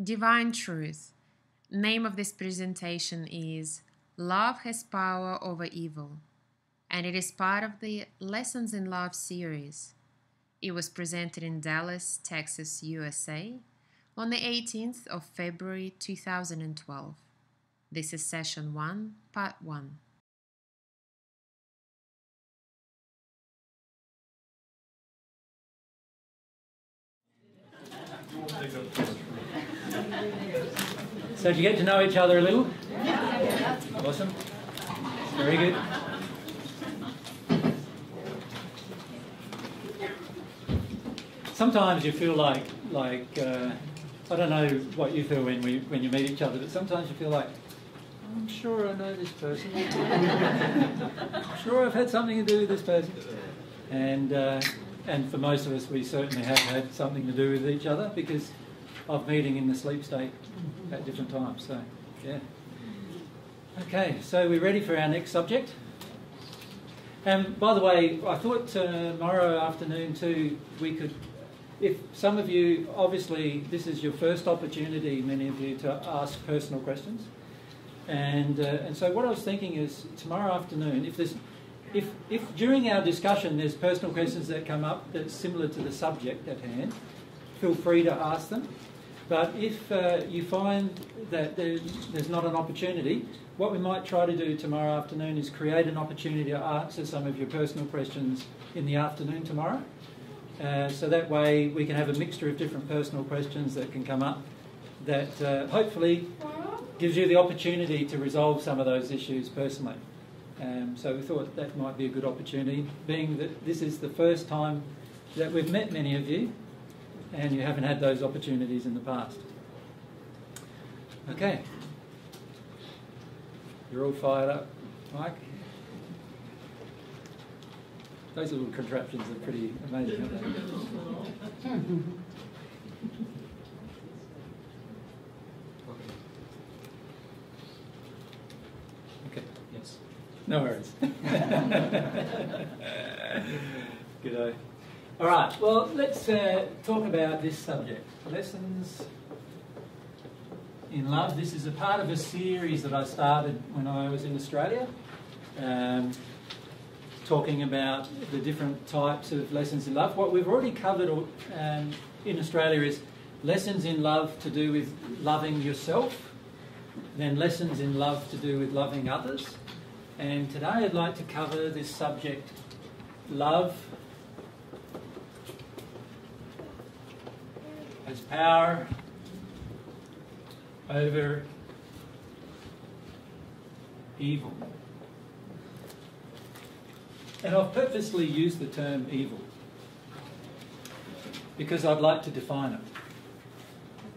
Divine Truth. Name of this presentation is Love Has Power Over Evil, and it is part of the Lessons in Love series. It was presented in Dallas, Texas, USA on the 18th of February 2012. This is Session 1, Part 1. So did you get to know each other a little? Awesome. Very good. Sometimes you feel like I don't know what you feel when you meet each other, but sometimes you feel like, I'm sure I know this person. I'm sure I've had something to do with this person. And for most of us, we certainly have had something to do with each other because of meeting in the sleep state at different times. So, yeah. Okay, so we're ready for our next subject. And by the way, I thought tomorrow afternoon too, we could, if some of you, obviously this is your first opportunity, many of you, to ask personal questions. And so what I was thinking is tomorrow afternoon, if during our discussion there's personal questions that come up that's similar to the subject at hand, feel free to ask them. But if you find that there's not an opportunity, what we might try to do tomorrow afternoon is create an opportunity to answer some of your personal questions in the afternoon tomorrow. So that way we can have a mixture of different personal questions that can come up that hopefully gives you the opportunity to resolve some of those issues personally. So we thought that might be a good opportunity, being that this is the first time that we've met many of you and you haven't had those opportunities in the past. Okay. You're all fired up, Mike? Those little contraptions are pretty amazing, aren't they? Okay, yes. No worries. G'day. All right, well, let's talk about this subject, Lessons in Love. This is a part of a series that I started when I was in Australia, talking about the different types of lessons in love. What we've already covered in Australia is lessons in love to do with loving yourself, then lessons in love to do with loving others. And today I'd like to cover this subject, love as power over evil. And I've purposely used the term evil because I'd like to define it,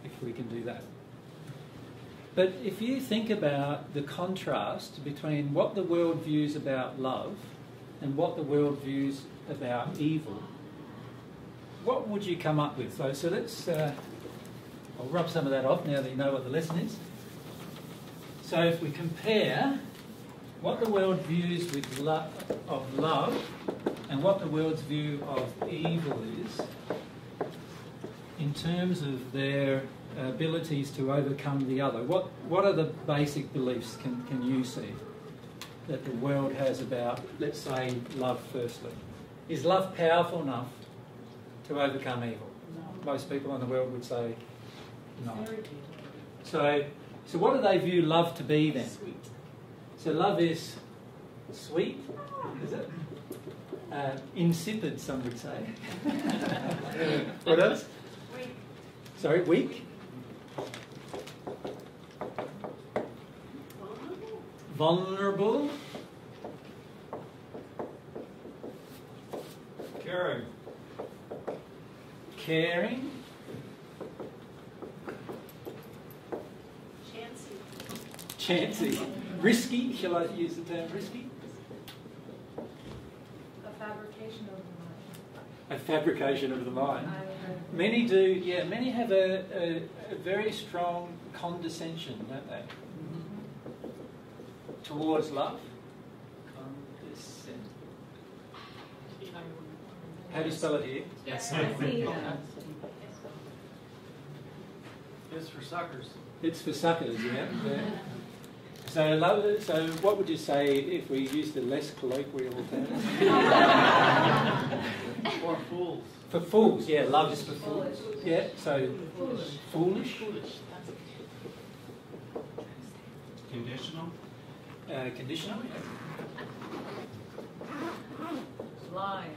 if we can do that. But if you think about the contrast between what the world views about love and what the world views about evil, what would you come up with? So let's, I'll rub some of that off now that you know what the lesson is. So if we compare what the world views of love and what the world's view of evil is in terms of their abilities to overcome the other, what are the basic beliefs can you see that the world has about, let's say, love firstly? Is love powerful enough to overcome evil? No. Most people in the world would say no. So what do they view love to be then? Sweet. So love is sweet, is it? Insipid, some would say. What else? Weak. Sorry, weak? Vulnerable? Caring. Caring? Chancy. Risky? Shall I use the term risky? A fabrication of the mind. A fabrication of the mind. Many do, yeah, many have a very strong condescension, don't they? Towards love. Condescend. How do you spell it here? Yes. Yeah, is for suckers. It's for suckers, yeah. So what would you say if we used a less colloquial term? Or fools. For fools, yeah, love is for fools. Yeah, so foolish. Conditional. Conditional, yeah. Blind.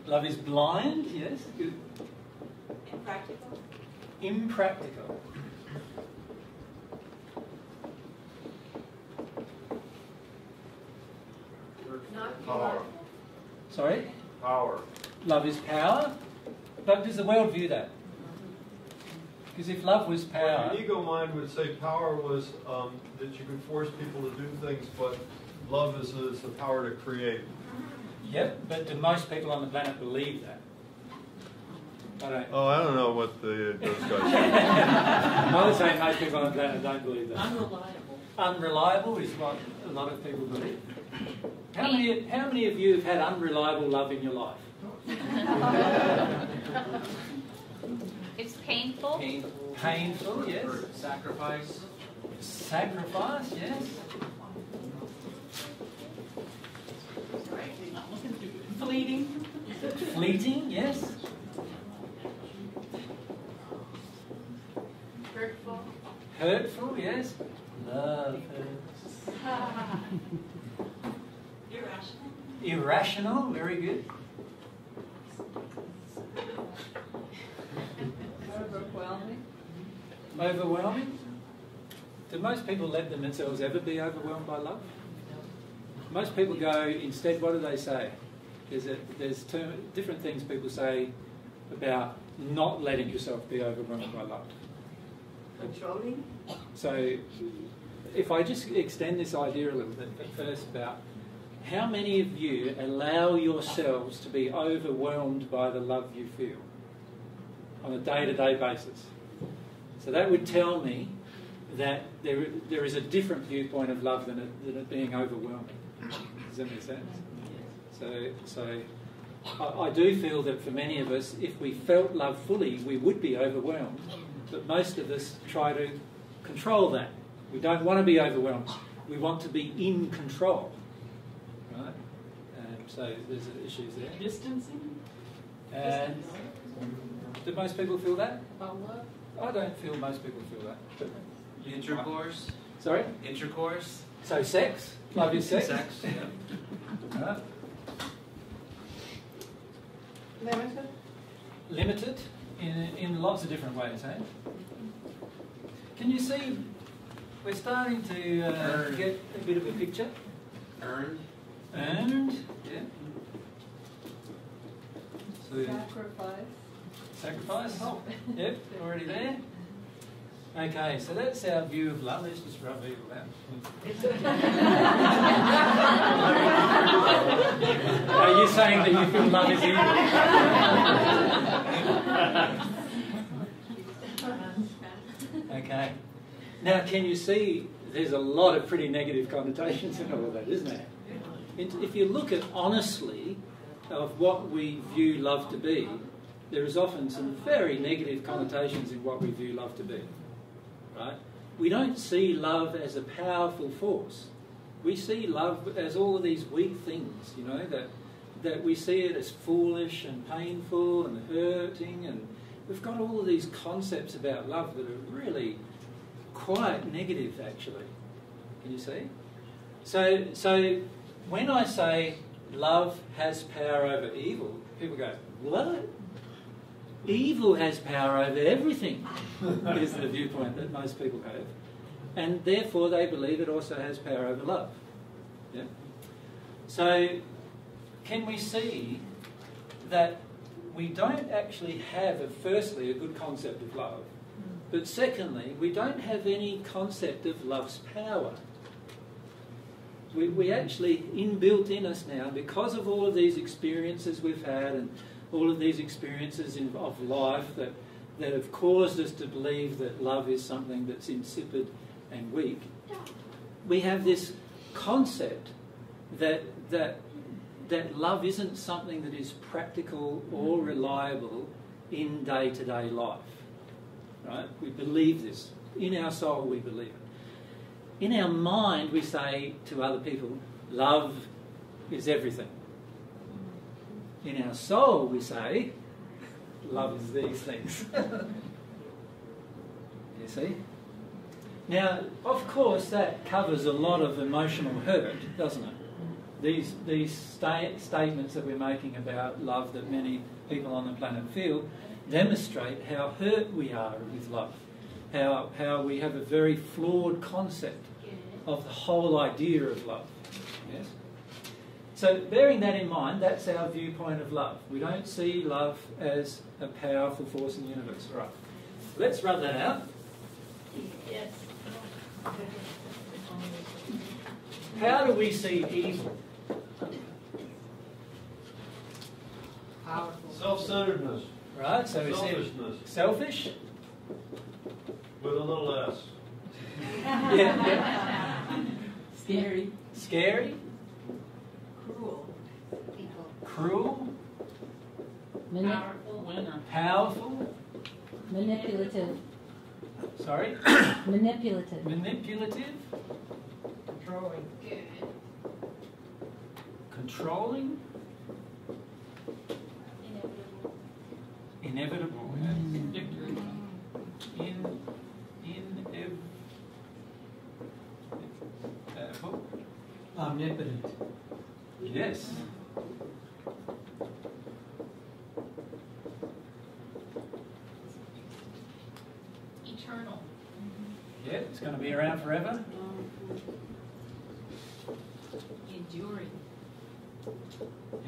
Love is blind, yes, good. Impractical. Impractical. Not Power. Sorry? Power. Love is power. But does the world view that? Because if love was Well, power... the ego mind would say power was that you could force people to do things, but love is the power to create. Yep, but do most people on the planet believe that? I don't. Oh, I don't know what those guys say. I would say most people on the planet don't believe that. Unreliable. Unreliable is what a lot of people believe. How many of you have had unreliable love in your life? It's painful. Painful, yes. Sacrifice. Sacrifice, yes. Fleeting. Fleeting, yes. Hurtful. Hurtful, yes. Love hurts. Irrational. Irrational, very good. Overwhelming. Overwhelming. Do most people let themselves ever be overwhelmed by love? Most people go, instead, what do they say? There's different things people say about not letting yourself be overwhelmed by love. Controlling. So if I just extend this idea a little bit first about how many of you allow yourselves to be overwhelmed by the love you feel on a day-to-day basis. So that would tell me that there is a different viewpoint of love than it being overwhelming. Does that make sense? So I do feel that for many of us, if we felt love fully, we would be overwhelmed. But most of us try to control that. We don't want to be overwhelmed. We want to be in control. Right? So there's issues there. Distancing. And do most people feel that? About love. I don't feel most people feel that. But Intercourse. sorry? Intercourse. So sex? Love is sex? Sex. Yeah. Right. Limited. Limited in lots of different ways, eh? Can you see we're starting to get a bit of a picture? Earned. Earned, yeah. So Sacrifice. sacrifice, yep, already there. Okay, so that's our view of love. Let's just rub evil out. Are you saying that you feel love is evil? Okay. Now, can you see there's a lot of pretty negative connotations in all of that, isn't there? If you look at honestly of what we view love to be, there is often some very negative connotations in what we view love to be. Right? We don't see love as a powerful force. We see love as all of these weak things, you know, that we see it as foolish and painful and hurting, and we've got all of these concepts about love that are really quite negative, actually. Can you see? So when I say love has power over evil, people go, what? Evil has power over everything, is the viewpoint that most people have. And therefore they believe it also has power over love. Yeah? So can we see that we don't actually have, firstly, a good concept of love, but secondly, we don't have any concept of love's power. We actually, inbuilt in us now, because of all of these experiences we've had and all of these experiences of life that have caused us to believe that love is something that's insipid and weak, we have this concept that love isn't something that is practical or reliable in day-to-day life. Right? We believe this. In our soul, we believe it. In our mind, we say to other people, love is everything. In our soul, we say, love is these things. You see? Now, of course, that covers a lot of emotional hurt, doesn't it? These statements that we're making about love that many people on the planet feel demonstrate how hurt we are with love, how we have a very flawed concept of the whole idea of love. Yes? So bearing that in mind, that's our viewpoint of love. We don't see love as a powerful force in the universe. All right. Let's rub that out. Yes. How do we see evil? Powerful. Self-centeredness, Right, so we see selfishness, selfish. with a little s. Yeah. Scary. Scary, Cruel. People. cruel, Powerful. powerful. Manipulative. Sorry, Manipulative. manipulative, Controlling. Good. controlling, Inevitable. inevitable. Omnipotent. Yes. Eternal. Yeah, it's going to be around forever. Enduring.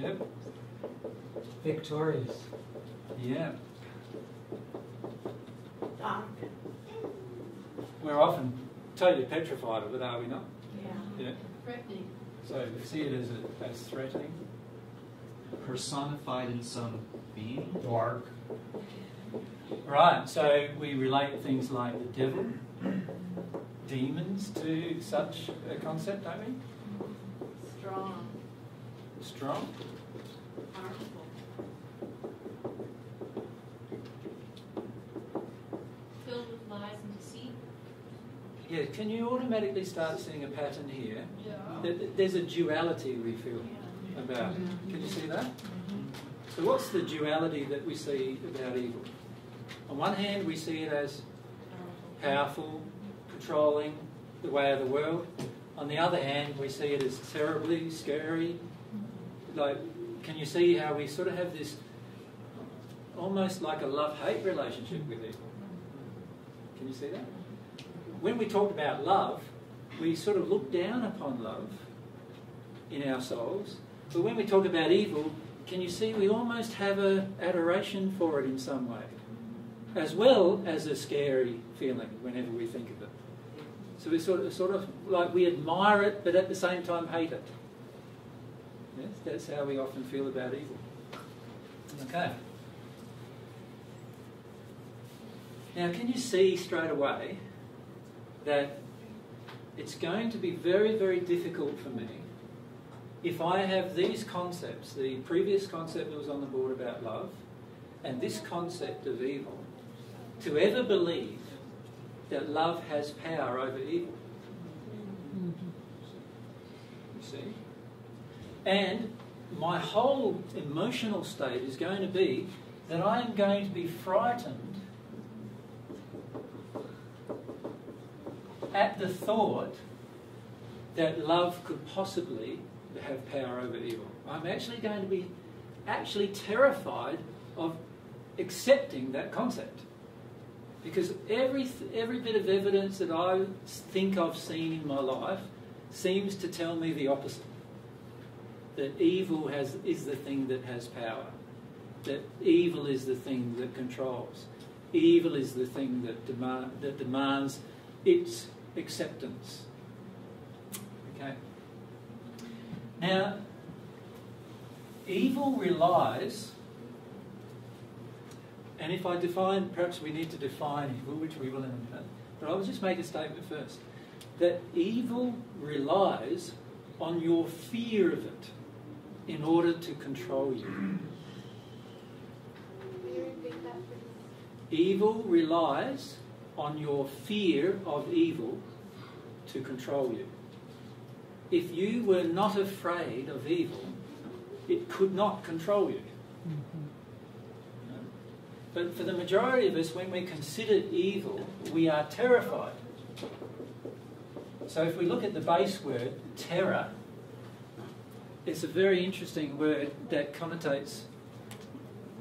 Yep. Victorious. Yeah. Dark. We're often totally petrified of it, are we not? Yeah. Yeah. Threatening. So we see it as threatening. Personified in some being. Dark. Right, so we relate things like the devil, demons to such a concept, don't we? Strong. Strong. Powerful. Filled with lies and deceit. Yeah, can you automatically start seeing a pattern here? Yeah. There's a duality we feel about it. Can you see that? So what's the duality that we see about evil? On one hand, we see it as powerful, controlling the way of the world. On the other hand, we see it as terribly scary. Like, can you see how we sort of have this almost like a love-hate relationship with evil? Can you see that? When we talk about love, we sort of look down upon love in our souls. But when we talk about evil, can you see we almost have an adoration for it in some way, as well as a scary feeling whenever we think of it. So we sort of like we admire it, but at the same time hate it. Yes, that's how we often feel about evil. Okay. Now, can you see straight away that it's going to be very, very difficult for me if I have these concepts, the previous concept that was on the board about love, and this concept of evil, to ever believe that love has power over evil. You see? And my whole emotional state is going to be that I am going to be frightened at the thought that love could possibly have power over evil. I'm actually going to be terrified of accepting that concept. Because every bit of evidence that I think I've seen in my life seems to tell me the opposite. That evil is the thing that has power. That evil is the thing that controls. Evil is the thing that demands its acceptance. Okay. Now, evil relies, and if I define, perhaps we need to define evil, which we will in a minute, but I will just make a statement first, that evil relies on your fear of it in order to control you. Will you repeat that? Evil relies on your fear of evil to control you. If you were not afraid of evil, it could not control you. But for the majority of us, when we consider evil, we are terrified. So if we look at the base word, terror, it's a very interesting word that connotates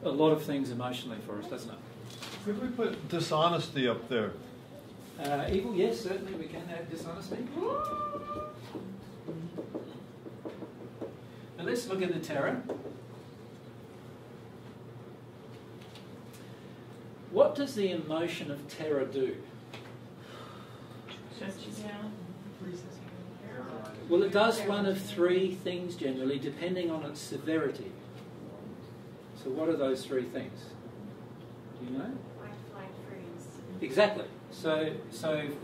a lot of things emotionally for us, doesn't it? Could we put dishonesty up there? Evil, yes, certainly we can add dishonesty. But let's look at the terror. What does the emotion of terror do? Shuts you down. Well, it does one of three things generally, depending on its severity. So what are those three things? Do you know? Fight, flight, freeze. Exactly. So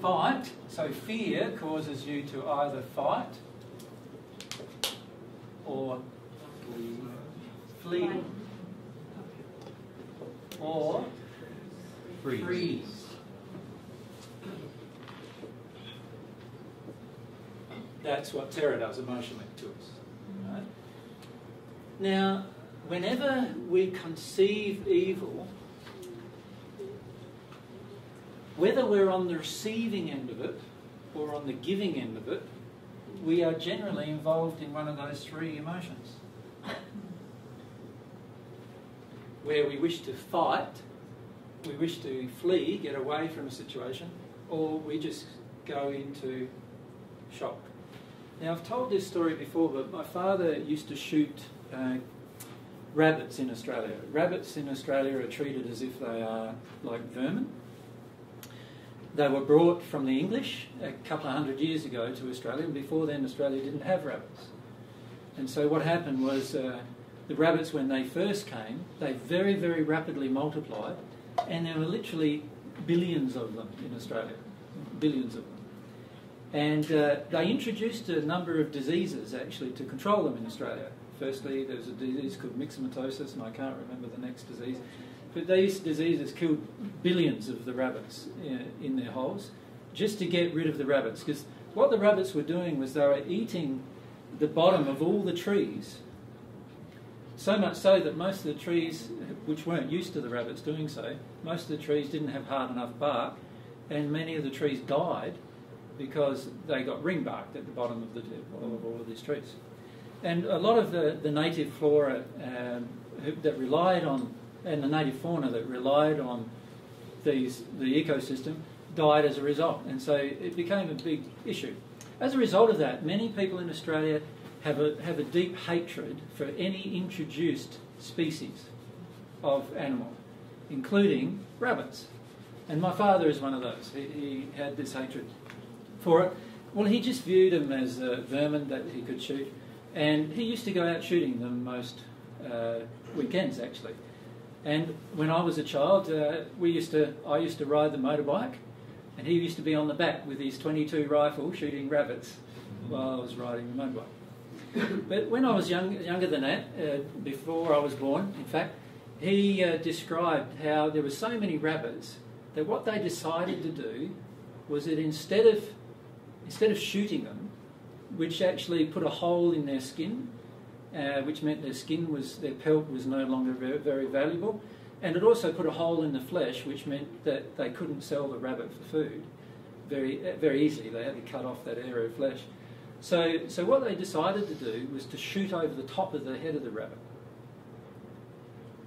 fight, so fear causes you to either fight or flee or freeze. That's what terror does emotionally to us. Right? Now, whenever we conceive evil, whether we're on the receiving end of it or on the giving end of it, we are generally involved in one of those three emotions. Where we wish to fight, we wish to flee, get away from a situation, or we just go into shock. Now, I've told this story before, but my father used to shoot rabbits in Australia. Rabbits in Australia are treated as if they are like vermin. They were brought from the English a couple of hundred years ago to Australia, and before then Australia didn't have rabbits. And so what happened was the rabbits, when they first came, they very, very rapidly multiplied, and there were literally billions of them in Australia, billions of them. And they introduced a number of diseases, actually, to control them in Australia. Firstly, there was a disease called myxomatosis, and I can't remember the next disease. But these diseases killed billions of the rabbits in their holes, just to get rid of the rabbits. Because what the rabbits were doing was they were eating the bottom of all the trees, so much so that most of the trees, which weren't used to the rabbits doing so, most of the trees didn't have hard enough bark, and many of the trees died because they got ring-barked at the bottom of all of these trees. And a lot of the native flora that relied on, and the native fauna that relied on the ecosystem, died as a result. And so it became a big issue. As a result of that, many people in Australia have a deep hatred for any introduced species of animal, including rabbits. And my father is one of those. He had this hatred for it. Well, he just viewed them as vermin that he could shoot, and he used to go out shooting them most weekends, actually. And when I was a child, I used to ride the motorbike, and he used to be on the back with his .22 rifle shooting rabbits while I was riding the motorbike. But when I was younger than that, before I was born, in fact, he described how there were so many rabbits that what they decided to do was that instead of shooting them, which actually put a hole in their skin, which meant their pelt was no longer very, very valuable, and it also put a hole in the flesh, which meant that they couldn't sell the rabbit for food very, very easily. They had to cut off that area of flesh. So what they decided to do was to shoot over the top of the head of the rabbit.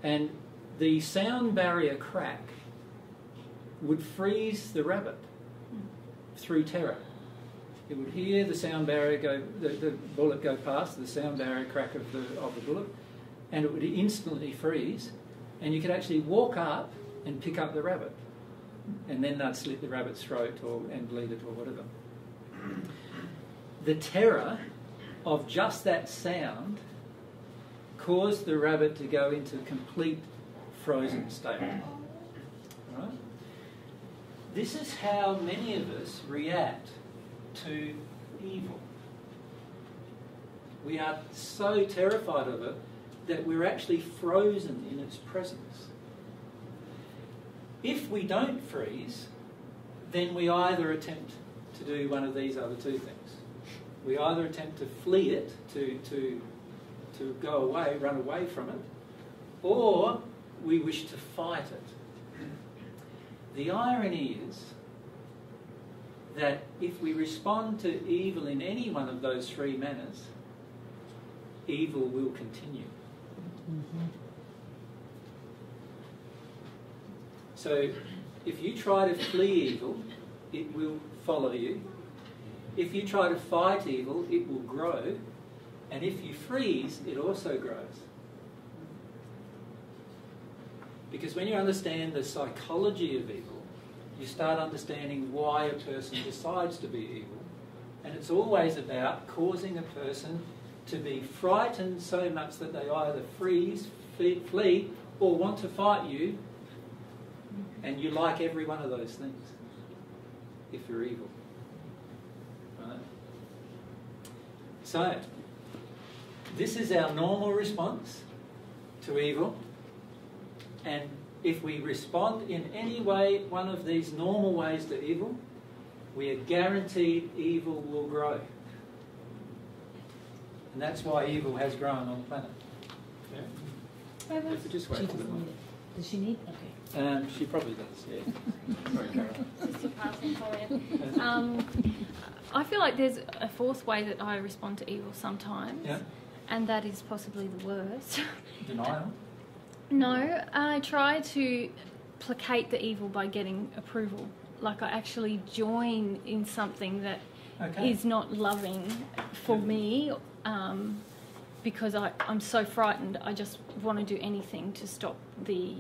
And the sound barrier crack would freeze the rabbit through terror. It would hear the sound barrier go, the bullet go past, the sound barrier crack of the bullet, and it would instantly freeze, and you could actually walk up and pick up the rabbit, and then they'd slit the rabbit's throat and bleed it or whatever. The terror of just that sound caused the rabbit to go into complete frozen state. Right? This is how many of us react to evil. We are so terrified of it that we're actually frozen in its presence. If we don't freeze, then we either attempt to do one of these other two things. We either attempt to flee it, to go away, run away from it, or we wish to fight it. The irony is that if we respond to evil in any one of those three manners, evil will continue. So if you try to flee evil, it will follow you. If you try to fight evil, it will grow. And if you freeze, it also grows. Because when you understand the psychology of evil, you start understanding why a person decides to be evil. And it's always about causing a person to be frightened so much that they either freeze, flee, or want to fight you. And you like every one of those things if you're evil. Right? So, this is our normal response to evil. And if we respond in any way, one of these normal ways to evil, we are guaranteed evil will grow. And that's why evil has grown on the planet. Yeah? If we just wait She for the doesn't moment. need it. Does she need? Okay. She probably does, yeah. Sorry, Carol. Just to pass on for you. I feel like there's a fourth way that I respond to evil sometimes, Yeah. and that is possibly the worst. Denial. No, I try to placate the evil by getting approval. Like I actually join in something that is not loving for me, because I'm so frightened. I just want to do anything to stop the...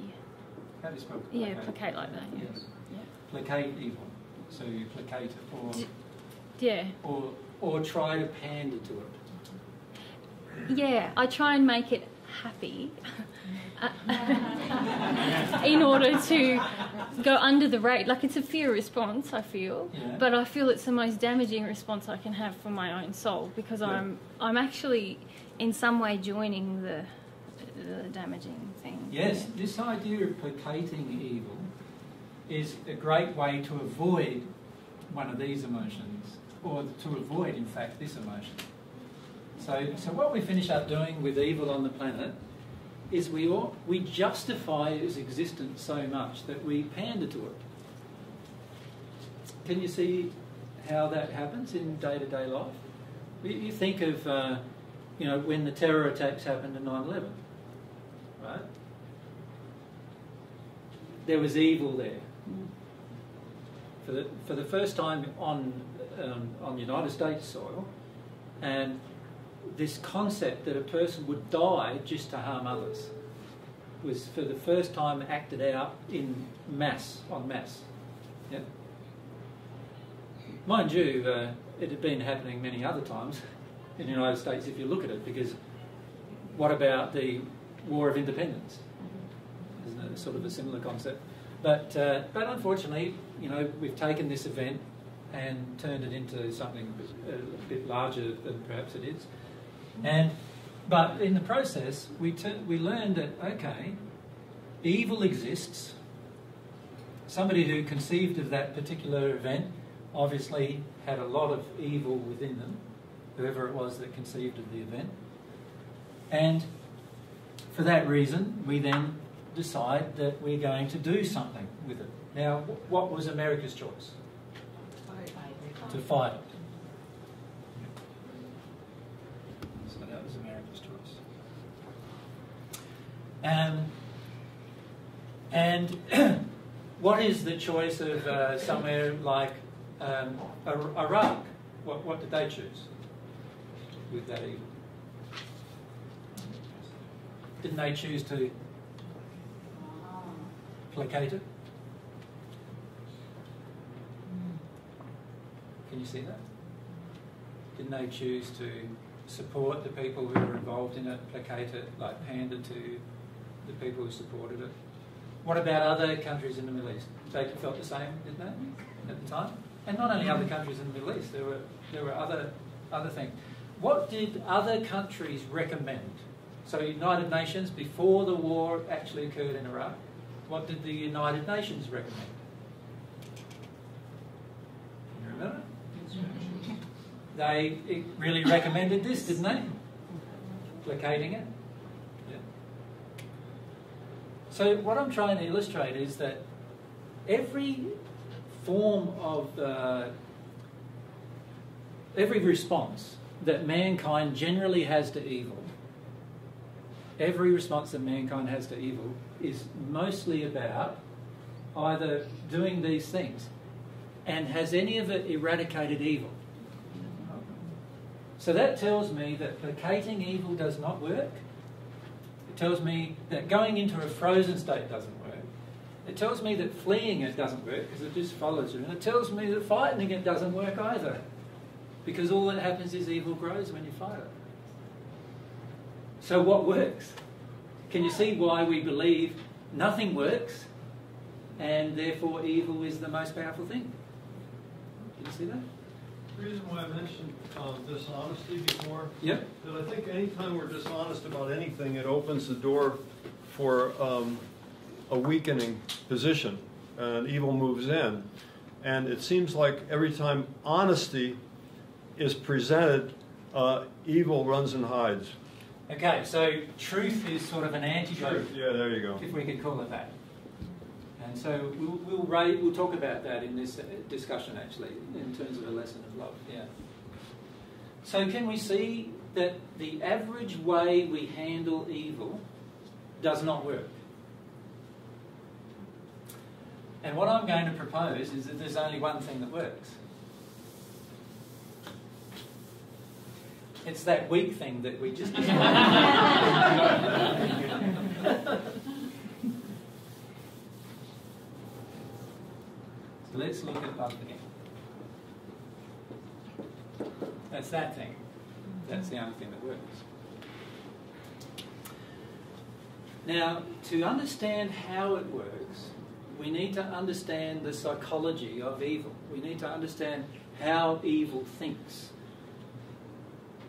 How do you spell Yeah, placate? placate like that. Yeah. Yes. Yeah. Placate evil. So you placate it, Yeah. or try to pander to it. Yeah, I try and make it happy in order to go under the rate. Like, it's a fear response, I feel, Yeah. but I feel it's the most damaging response I can have for my own soul, because Yeah. I'm actually in some way joining the damaging thing. Yes, this idea of placating evil is a great way to avoid one of these emotions, or to avoid, in fact, this emotion. So what we finish up doing with evil on the planet is we justify its existence so much that we pander to it. Can you see how that happens in day-to-day life? You think of, when the terror attacks happened in 9/11, right? There was evil there. For the first time on United States soil, and this concept that a person would die just to harm others was for the first time acted out en masse. Yeah? Mind you, it had been happening many other times in the United States if you look at it, because what about the War of Independence? Isn't it sort of a similar concept? But unfortunately, we've taken this event and turned it into something a bit larger than perhaps it is. But in the process, we learned that, okay, evil exists. Somebody who conceived of that particular event obviously had a lot of evil within them, whoever it was that conceived of the event. And for that reason, we then decide that we're going to do something with it. Now, what was America's choice? To fight it. So that was America's choice. And what is the choice of somewhere like Iraq? What did they choose with that evil? Didn't they choose to placate it? Can you see that? Didn't they choose to support the people who were involved in it, placate it, like pander to the people who supported it? What about other countries in the Middle East? They felt the same, didn't they, at the time? And not only other countries in the Middle East, there were other things. What did other countries recommend? So United Nations, before the war actually occurred in Iraq, What did the United Nations recommend? Can you remember? They really recommended this, didn't they? Placating it. Yeah. So what I'm trying to illustrate is that every form of every response that mankind generally has to evil, every response that mankind has to evil is mostly about either doing these things. And has any of it eradicated evil? So that tells me that placating evil does not work. It tells me that going into a frozen state doesn't work. It tells me that fleeing it doesn't work because it just follows you. And it tells me that fighting it doesn't work either, because all that happens is evil grows when you fight it. So what works? Can you see why we believe nothing works and therefore evil is the most powerful thing? Can you see that? The reason why I mentioned dishonesty before, Yep. that I think anytime we're dishonest about anything, it opens the door for a weakening position, and evil moves in. And it seems like every time honesty is presented, evil runs and hides. Okay, so truth is sort of an antidote, Yeah, there you go. if we could call it that. And so we'll talk about that in this discussion, actually, in terms of a lesson of love. Yeah. So can we see that the average way we handle evil does not work? And what I'm going to propose is that there's only one thing that works. It's that weak thing that we just So let's look at love again. That's that thing. That's the only thing that works. Now, to understand how it works, we need to understand the psychology of evil. We need to understand how evil thinks.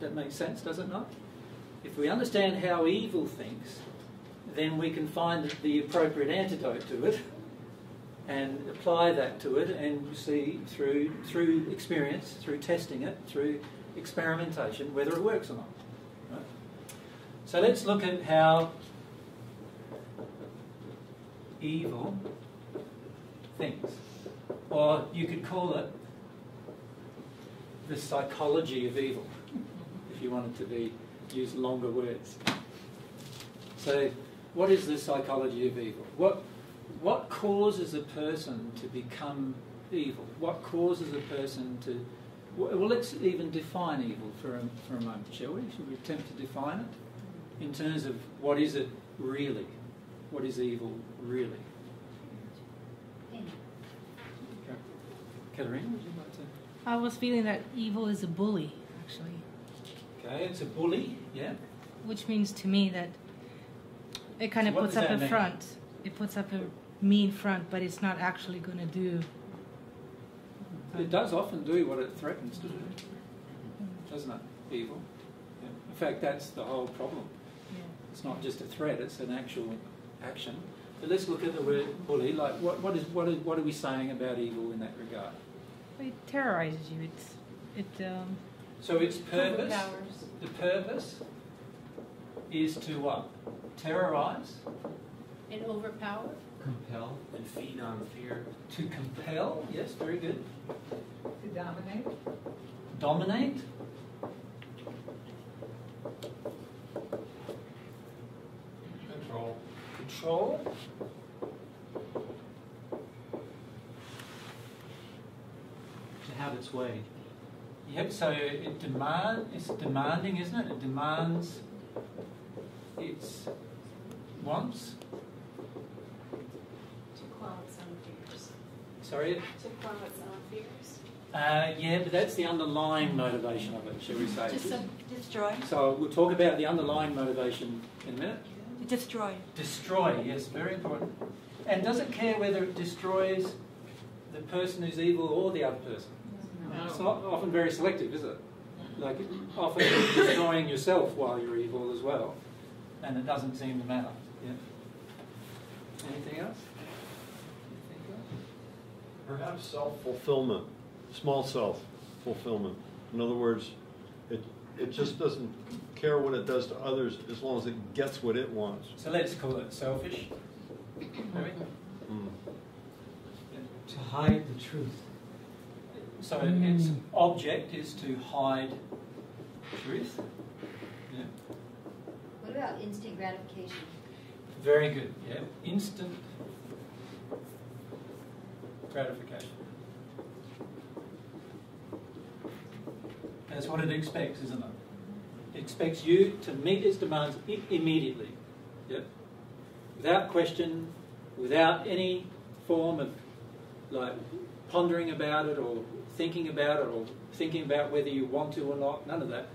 That makes sense, does it not? If we understand how evil thinks, then we can find the appropriate antidote to it and apply that to it, and see through experience, through testing it, through experimentation, whether it works or not. Right? So let's look at how evil thinks. Or you could call it the psychology of evil, if you wanted to use longer words. So what is the psychology of evil? What causes a person to become evil? What causes a person to... Well, let's even define evil for a moment, shall we? Should we attempt to define it in terms of what is it really? What is evil really? Katharina, would you like to... I was feeling that evil is a bully, actually. Okay, it's a bully, yeah. Which means to me that it kind of So what puts does up that a mean? front. It puts up a mean front, but it's not actually going to do. It does often do what it threatens to do, doesn't it? Evil. Yeah. In fact, that's the whole problem. Yeah. It's not just a threat; it's an actual action. But let's look at the word bully. Like, what are we saying about evil in that regard? It terrorizes you. So its purpose, Overpowers. the purpose, is to what? Terrorize, And overpower. Compel and feed on fear. to compel. Yes, very good. To dominate. Dominate. Control. Control. To have its way. Yep, so it's demanding, isn't it? It demands its wants. To quell its own fears. Sorry? To quell its own fears. Yeah, but that's the underlying motivation of it, shall we say. To destroy. So we'll talk about the underlying motivation in a minute. To destroy. Destroy, yes, very important. And does it care whether it destroys the person who's evil or the other person? No. It's not often very selective, is it? Like, often you're destroying yourself while you're evil as well, and it doesn't seem to matter. Yeah. Anything else? Perhaps self-fulfillment, small self-fulfillment. In other words, it just doesn't care what it does to others as long as it gets what it wants. So let's call it selfish. Maybe? To hide the truth. So its object is to hide truth. Yeah. What about instant gratification? Very good. Yeah. Instant gratification. That's what it expects, isn't it? It expects you to meet its demands immediately. Yep. Without question, without any form of like pondering about it or thinking about it or thinking about whether you want to or not, none of that.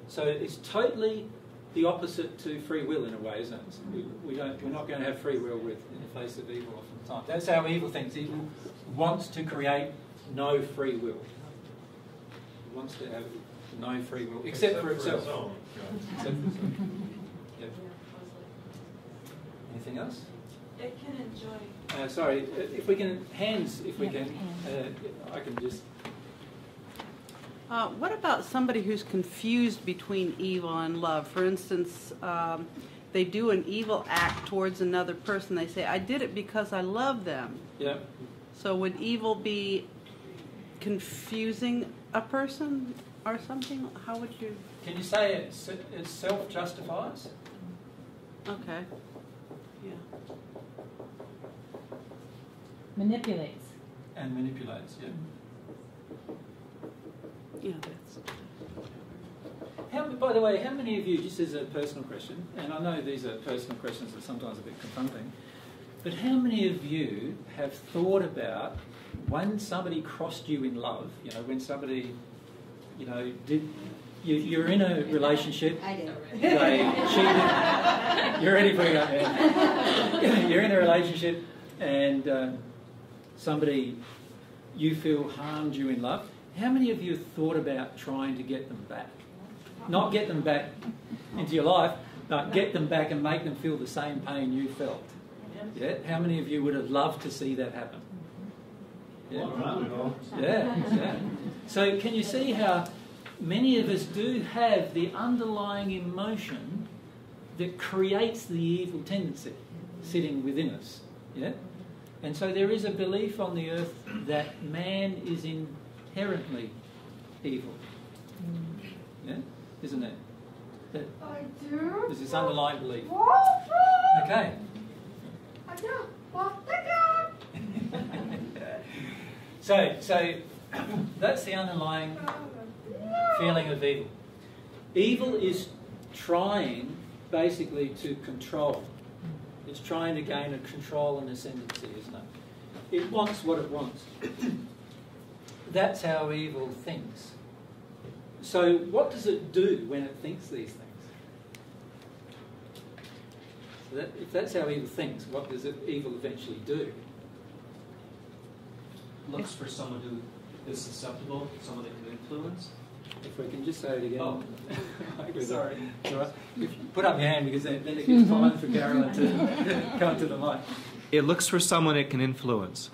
So it's totally the opposite to free will in a way, isn't it? We're not going to have free will in the face of evil often the time. That's how evil thinks. Evil wants to create no free will. It wants to have no free will, except for itself. its own. Except for itself. Yep. Anything else? It can enjoy. Sorry, if we can, hands, if we can, I can just... What about somebody who's confused between evil and love? For instance, they do an evil act towards another person. They say, I did it because I love them. Yeah. So would evil be confusing a person or something? How would you... Can you say it self-justifies? Okay. Yeah. Manipulates. And manipulates, yeah. Yeah, that's... By the way, how many of you, just as a personal question, and I know these are personal questions that are sometimes a bit confronting, but how many of you have thought about when somebody crossed you in love, you know, when somebody, you know, you're in a relationship, I do. they cheated, you're ready for it, yeah. You're in a relationship and somebody you feel harmed you in love. How many of you have thought about trying to get them back? Not get them back into your life, but get them back and make them feel the same pain you felt. Yeah? How many of you would have loved to see that happen? Yeah. Yeah. So can you see how many of us do have the underlying emotion that creates the evil tendency sitting within us? Yeah? And so there is a belief on the earth that man is inherently evil. Yeah? Isn't it? That I do. there's this underlying belief. Okay. So that's the underlying feeling of evil. Evil is trying basically to control. It's trying to gain a control and ascendancy, isn't it? It wants what it wants. That's how evil thinks. So what does it do when it thinks these things? So if that's how evil thinks, what does evil eventually do? Looks for someone who is susceptible, someone that can influence. If we can just say it again. Oh. Sorry. All right. If you put up your hand because then it gives time for Carolyn to come to the mic. It looks for someone it can influence.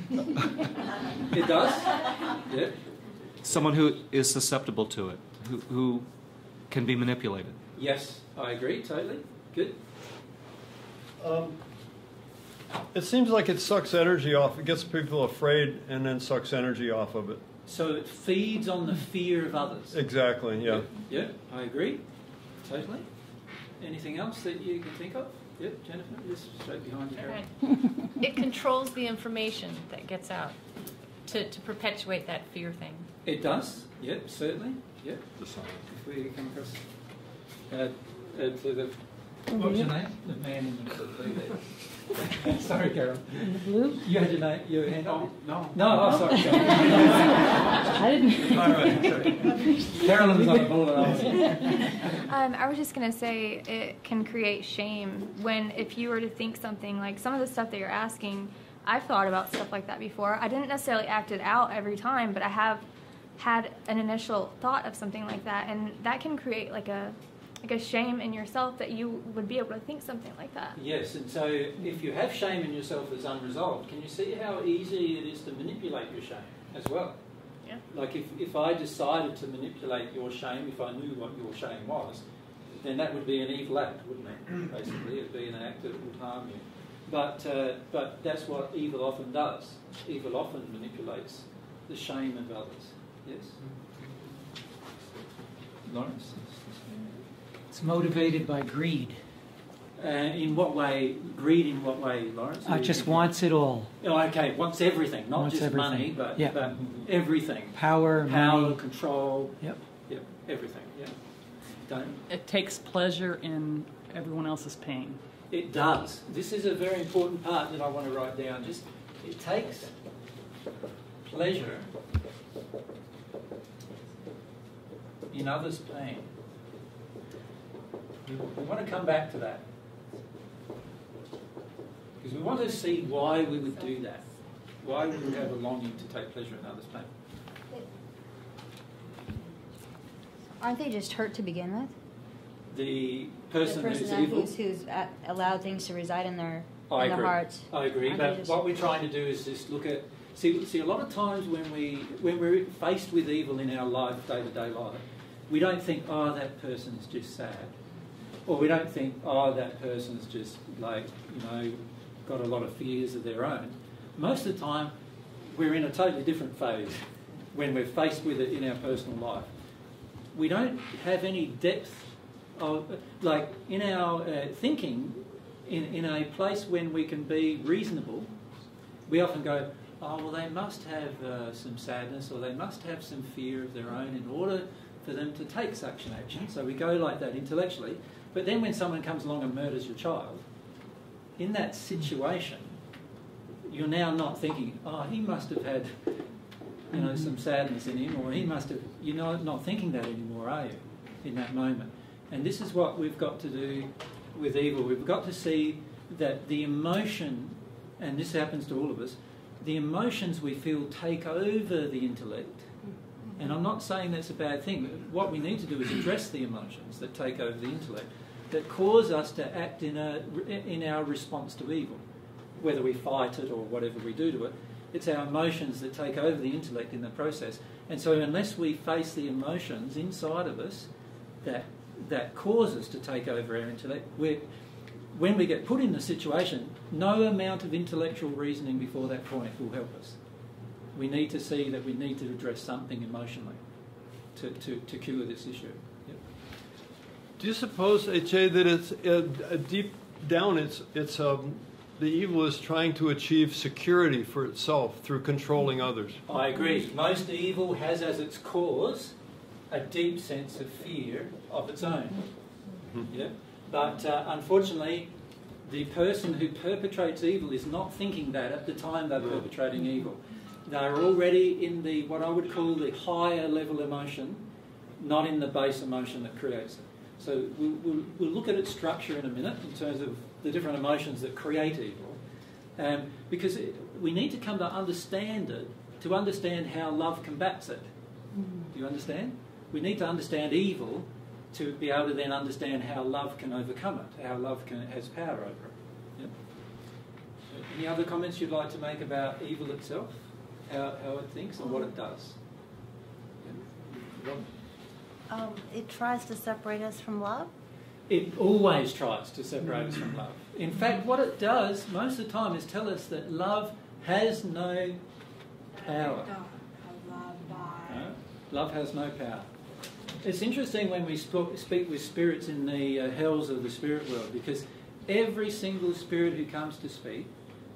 It does? Yeah. Someone who is susceptible to it, who can be manipulated. Yes, I agree, totally. Good. It seems like it sucks energy off. It gets people afraid and then sucks energy off of it. So it feeds on the fear of others. Exactly, yeah. Yeah, I agree. Totally. Anything else that you can think of? Yep, Jennifer, just straight behind you. Right. It controls the information that gets out to perpetuate that fear thing. It does. Yep, certainly. Yep. If we come across to the... What's your name? The man in the blue there. Sorry, Carol. In the blue? You had your hand on? No. No, oh, sorry. I didn't. All right, sorry. Carolyn's on the ball. I was just going to say it can create shame when if you were to think something like some of the stuff that you're asking, I've thought about stuff like that before. I didn't necessarily act it out every time, but I have had an initial thought of something like that, and that can create like a like a shame in yourself that you would be able to think something like that. Yes, and so if you have shame in yourself as unresolved, can you see how easy it is to manipulate your shame as well? Yeah. Like if I decided to manipulate your shame, if I knew what your shame was, then that would be an evil act, wouldn't it? Basically, it would be an act that would harm you. But that's what evil often does. Evil often manipulates the shame of others. Yes? Lawrence? It's motivated by greed. In what way? Greed in what way, Lawrence? It just wants it all. Oh, okay, wants everything, not Wants just everything. money, but Yeah. everything. Power, money. Control. Yep. Yep, everything, yeah. Don't. It takes pleasure in everyone else's pain. It does. This is a very important part that I want to write down. Just, it takes pleasure in others' pain. We want to come back to that. Because we want to see why we would do that. Why we would have a longing to take pleasure in others' pain. Aren't they just hurt to begin with? The person who's evil. Who's allowed things to reside in their I in agree. their hearts. I agree. Aren't But they just- what we're trying to do is just look at see a lot of times when we're faced with evil in our life, day-to-day life, we don't think, oh, that person's just sad. Or we don't think, oh, that person's just like, got a lot of fears of their own. Most of the time, we're in a totally different phase when we're faced with it in our personal life. We don't have any depth of, like, in our thinking, in a place when we can be reasonable, we often go, oh, well, they must have some sadness or they must have some fear of their own in order for them to take such an action. So we go like that intellectually. But then when someone comes along and murders your child, in that situation, you're now not thinking, oh, he must have had, some sadness in him, or he must have, you're not thinking that anymore, are you, in that moment? And this is what we've got to do with evil. We've got to see that the emotion, and this happens to all of us, the emotions we feel take over the intellect. And I'm not saying that's a bad thing. What we need to do is address the emotions that take over the intellect, that cause us to act in our response to evil. Whether we fight it or whatever we do to it, it's our emotions that take over the intellect in the process. And so unless we face the emotions inside of us that cause us to take over our intellect, when we get put in the situation, no amount of intellectual reasoning before that point will help us. We need to see that we need to address something emotionally to cure this issue. Yep. Do you suppose, H.A., that it's deep down, the evil is trying to achieve security for itself through controlling others? I agree. Most evil has as its cause a deep sense of fear of its own. Yeah? But unfortunately, the person who perpetrates evil is not thinking that at the time they're perpetrating evil. They're already in the what I would call the higher level emotion, not in the base emotion that creates it. So we'll look at its structure in a minute in terms of the different emotions that create evil, because we need to come to understand it to understand how love combats it. Do you understand? We need to understand evil to be able to then understand how love can overcome it, how love has power over it. Yep. Any other comments you'd like to make about evil itself? How it thinks and what it does? Yeah. It tries to separate us from love? It always tries to separate us from love. In fact, what it does most of the time is tell us that love has no power. No? Love has no power. It's interesting when we speak with spirits in the hells of the spirit world, because every single spirit who comes to speak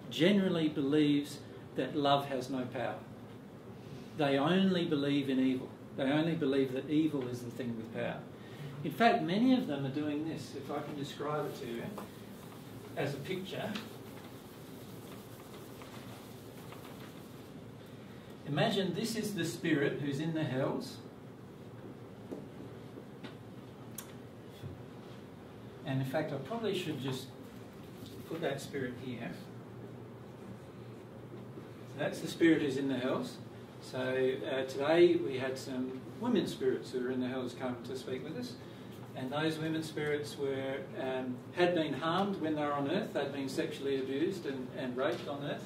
generally believes that love has no power. They only believe in evil. They only believe that evil is the thing with power. In fact, many of them are doing this, if I can describe it to you as a picture. Imagine this is the spirit who's in the hells. And in fact, I probably should just put that spirit here. So that's the spirit who's in the hells. So today we had some women spirits who are in the hells come to speak with us. And those women spirits were had been harmed when they were on earth. They'd been sexually abused and raped on earth.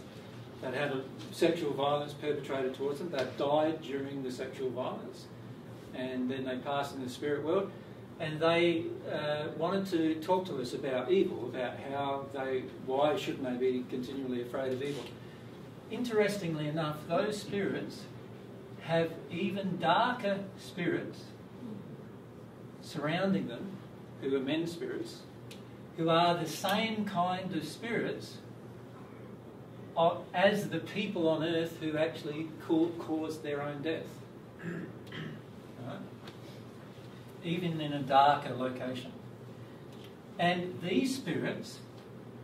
They'd had sexual violence perpetrated towards them. They'd died during the sexual violence. And then they passed in the spirit world. And they wanted to talk to us about evil, about why shouldn't they be continually afraid of evil. Interestingly enough, those spirits have even darker spirits surrounding them, who are men spirits, who are the same kind of spirits as the people on earth who actually caused their own death. Right? Even in a darker location. And these spirits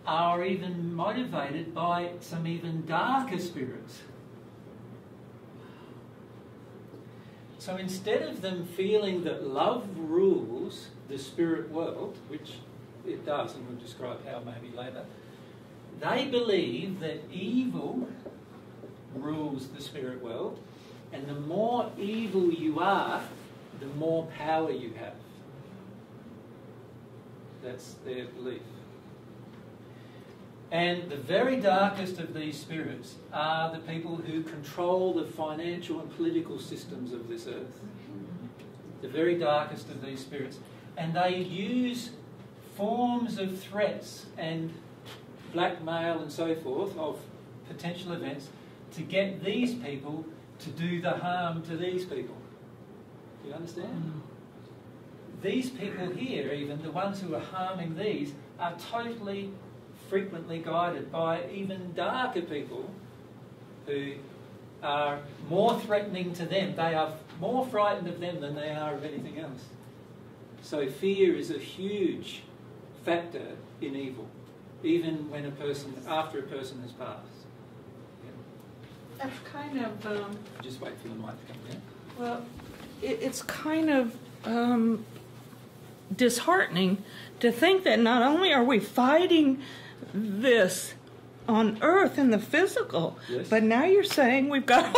are even motivated by some even darker spirits. So instead of them feeling that love rules the spirit world, which it does, and we'll describe how maybe later, they believe that evil rules the spirit world, and the more evil you are, the more power you have. That's their belief. And the very darkest of these spirits are the people who control the financial and political systems of this earth. The very darkest of these spirits. And they use forms of threats and blackmail and so forth of potential events to get these people to do the harm to these people. Do you understand? These people here, even the ones who are harming these, are totally frequently guided by even darker people who are more threatening to them. They are more frightened of them than they are of anything else. So fear is a huge factor in evil, even when after a person has passed. That's kind of... Just wait for the mic to come down. Well, it's kind of disheartening to think that not only are we fighting this on earth in the physical, yes, but now you're saying we've got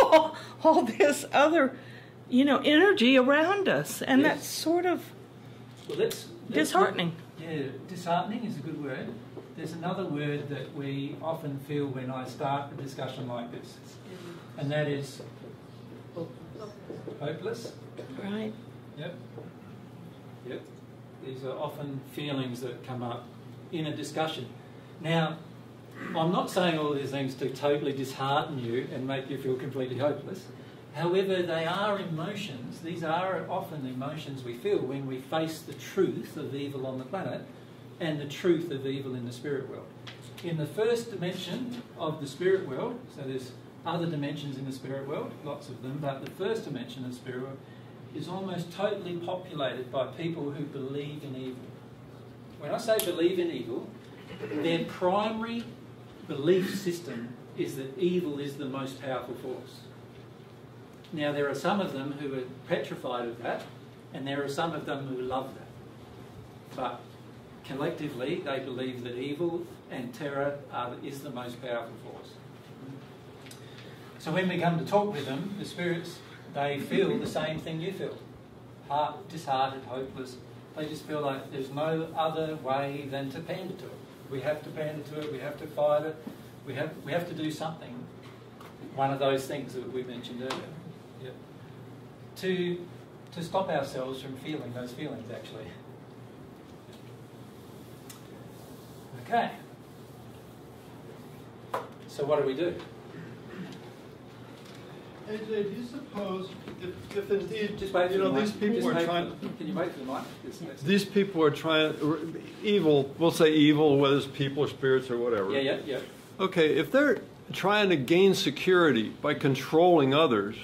all this other, energy around us, and yes, that's sort of that's disheartening. Disheartening is a good word. There's another word that we often feel when I start a discussion like this, and that is hopeless. Right. Yep. These are often feelings that come up in a discussion. Now, I'm not saying all these things to totally dishearten you and make you feel completely hopeless. However, they are emotions. These are often emotions we feel when we face the truth of evil on the planet and the truth of evil in the spirit world. In the first dimension of the spirit world, so there's other dimensions in the spirit world, lots of them, but the first dimension of the spirit world is almost totally populated by people who believe in evil. When I say believe in evil, their primary belief system is that evil is the most powerful force. Now, there are some of them who are petrified of that, and there are some of them who love that. But collectively, they believe that evil and terror is the most powerful force. So when we come to talk with them, the spirits, they feel the same thing you feel. Disheartened, hopeless. They just feel like there's no other way than to pander to it. We have to pander to it, we have to fight it, we have to do something. One of those things that we mentioned earlier. Yeah. To stop ourselves from feeling those feelings, actually. Okay. So what do we do? AJ, do you suppose if indeed, just wait for these people are trying... Can you wait for the mic? These people are trying... Evil, we'll say evil, whether it's people or spirits or whatever. Yeah. Okay, if they're trying to gain security by controlling others,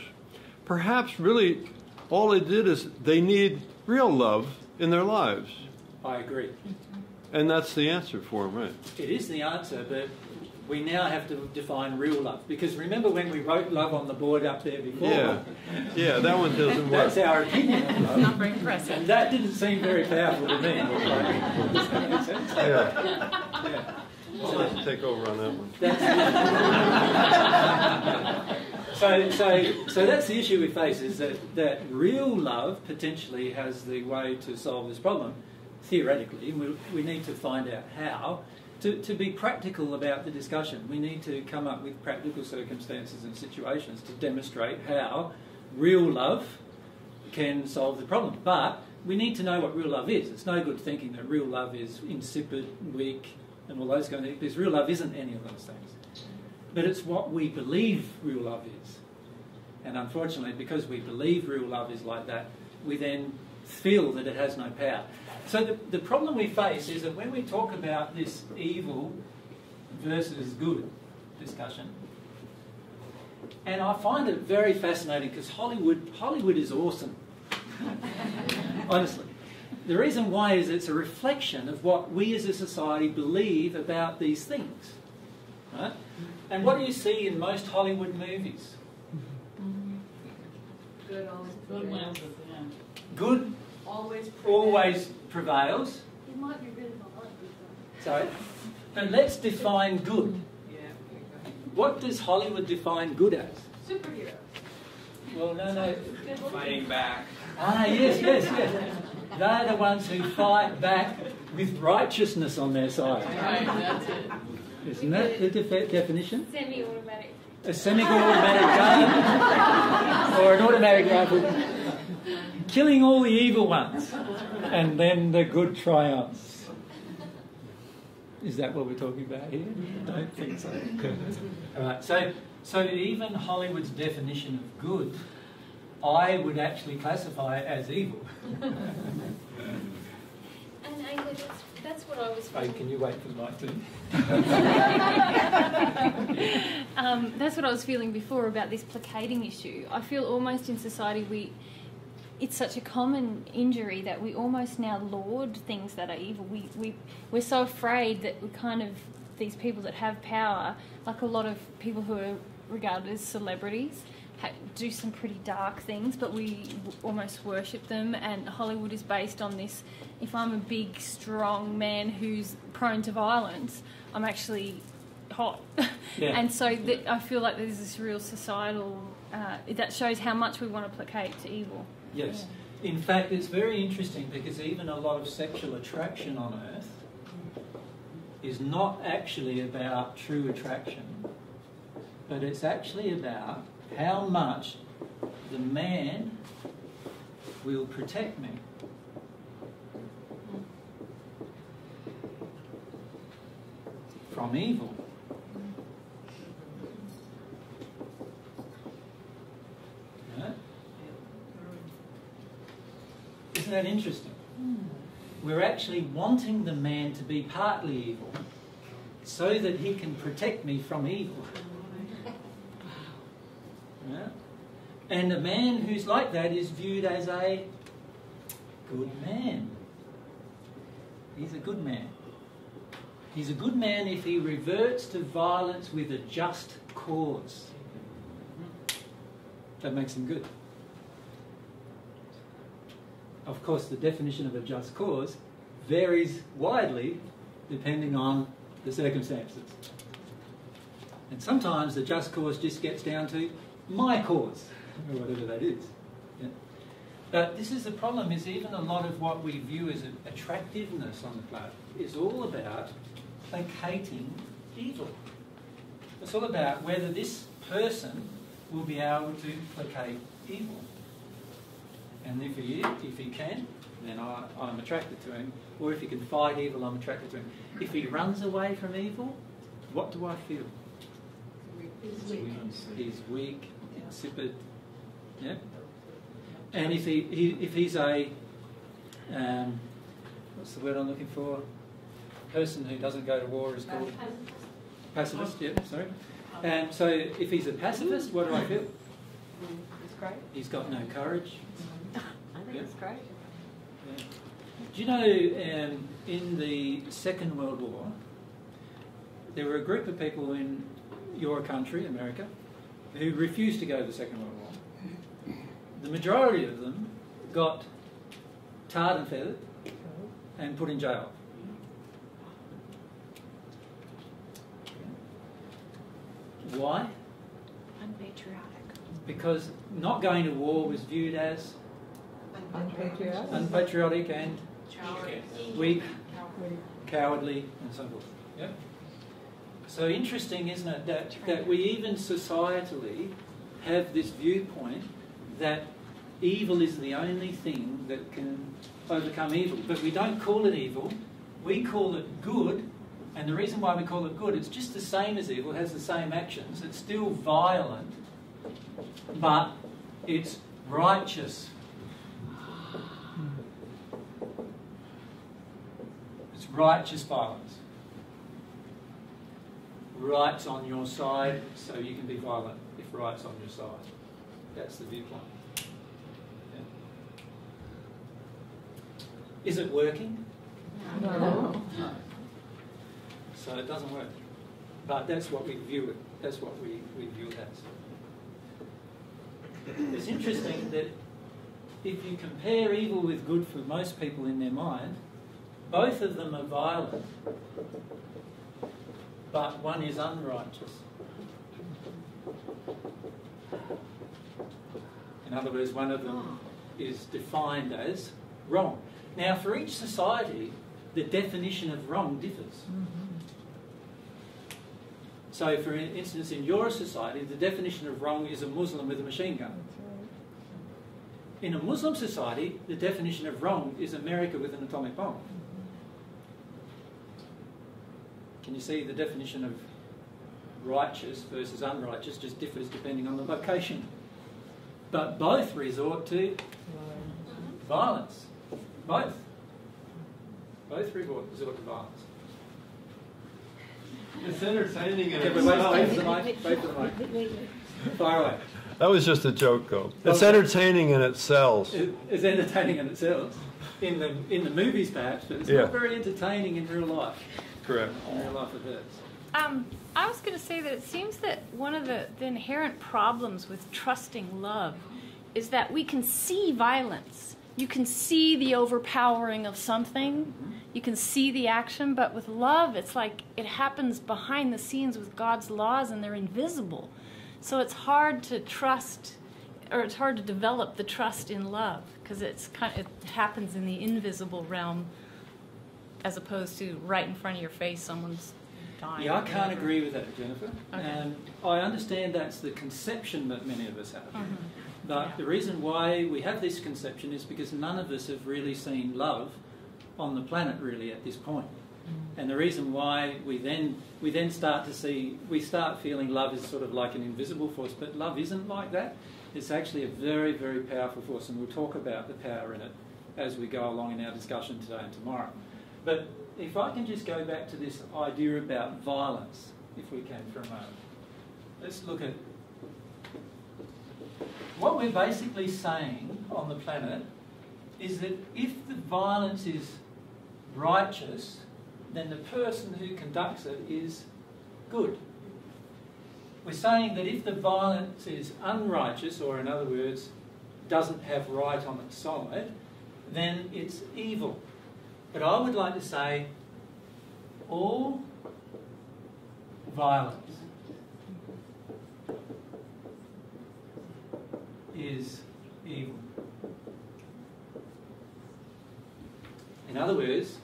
perhaps really all they did is they need real love in their lives. I agree. And that's the answer for them, right? It is the answer, but we now have to define real love. Because remember when we wrote love on the board up there before? Yeah, that one doesn't work. That's our opinion of love. Not very impressive. And that didn't seem very powerful to me. Does that make sense? Yeah. I'll let you take over on that one. So So that's the issue we face, is that real love potentially has the way to solve this problem, theoretically, and we need to find out how. To be practical about the discussion, we need to come up with practical circumstances and situations to demonstrate how real love can solve the problem. But we need to know what real love is. It's no good thinking that real love is insipid, weak, and all those kind of things, because real love isn't any of those things. But it's what we believe real love is. And unfortunately, because we believe real love is like that, we then feel that it has no power. So the problem we face is that when we talk about this evil versus good discussion, and I find it very fascinating because Hollywood is awesome. Honestly. The reason why is it's a reflection of what we as a society believe about these things. Right? And what do you see in most Hollywood movies? Good wins at the end. Good always prevails. It might be really violent. Sorry. But let's define good. What does Hollywood define good as? Superheroes. Well, no. Fighting back. Ah, yes. They're the ones who fight back with righteousness on their side. Right, that's it. Isn't that the definition? Semi-automatic. A semi-automatic gun or an automatic rifle. Killing all the evil ones. And then the good triumphs. Is that what we're talking about here? I don't think so. All right, so even Hollywood's definition of good, I would actually classify as evil. And Ainsley, that's what I was feeling. Hey, can you wait for the mic, please? That's what I was feeling before about this placating issue. I feel almost in society it's such a common injury that we almost now laud things that are evil. We're so afraid that we kind of, these people that have power, like a lot of people who are regarded as celebrities, do some pretty dark things, but we almost worship them. And Hollywood is based on this: if I'm a big, strong man who's prone to violence, I'm actually hot. Yeah. And so I feel like there's this real societal that shows how much we want to placate to evil. Yes. Yeah. In fact, it's very interesting because even a lot of sexual attraction on Earth is not actually about true attraction, but it's actually about how much the man will protect me. From evil. Right? Isn't that interesting? We're actually wanting the man to be partly evil so that he can protect me from evil. Yeah? And a man who's like that is viewed as a good man. He's a good man. He's a good man if he reverts to violence with a just cause. That makes him good. Of course, the definition of a just cause varies widely depending on the circumstances. And sometimes the just cause just gets down to my cause, or whatever that is. Yeah. But this is the problem, is even a lot of what we view as attractiveness on the planet is all about placating evil. It's all about whether this person will be able to placate evil. And if he can, then I'm attracted to him. Or if he can fight evil, I'm attracted to him. If he runs away from evil, what do I feel? He's weak, insipid. Yeah. And if he's a what's the word I'm looking for? Person who doesn't go to war is called pacifist. Yeah, sorry. And so if he's a pacifist, what do I feel? It's great. He's got no courage. I think it's great. Yeah. Do you know, in the Second World War, there were a group of people in your country, America, who refused to go to the Second World War. The majority of them got tarred and feathered and put in jail. Why? Unpatriotic. because not going to war was viewed as unpatriotic and weak, cowardly, and so forth. Yep. So interesting, isn't it, that we even societally have this viewpoint that evil is the only thing that can overcome evil. But we don't call it evil, we call it good, and the reason why we call it good, it's just the same as evil, it has the same actions, it's still violent, but it's righteous. It's righteous violence. Right's on your side, so you can be violent if right's on your side. That's the viewpoint. Yeah. Is it working? No. So it doesn't work. But that's what we view it. That's what we view it as. It's interesting that if you compare evil with good for most people in their mind, both of them are violent, but one is unrighteous. In other words, one of them is defined as wrong. Now, for each society, the definition of wrong differs. So, for instance, in your society, the definition of wrong is a Muslim with a machine gun. In a Muslim society, the definition of wrong is America with an atomic bomb. Can you see the definition of righteous versus unrighteous just differs depending on the location? But both resort to violence. Both. Both resort to violence. It's entertaining in Okay, itself. wait for the mic. Wait for the mic. Fire away. That was just a joke, though. It's entertaining in itself. It's entertaining in itself. In the movies, perhaps, but it's not very entertaining in real life. Correct. In real life, it hurts. I was going to say that it seems that one of the inherent problems with trusting love is that we can see violence. You can see the overpowering of something. You can see the action. But with love, it's like it happens behind the scenes with God's laws, and they're invisible. So it's hard to trust, or it's hard to develop the trust in love, because it happens in the invisible realm, as opposed to right in front of your face, someone's dying. Yeah, I can't agree with that, Jennifer. Okay. And I understand that's the conception that many of us have. Mm-hmm. But the reason why we have this conception is because none of us have really seen love on the planet really at this point. And the reason why we then start feeling love is sort of like an invisible force, but love isn't like that. It's actually a very, very powerful force, and we'll talk about the power in it as we go along in our discussion today and tomorrow. But if I can just go back to this idea about violence, if we can for a moment. Let's look at what we're basically saying on the planet is that if the violence is righteous, then the person who conducts it is good. We're saying that if the violence is unrighteous, or in other words, doesn't have right on its side, then it's evil. But I would like to say all violence is evil. In other words,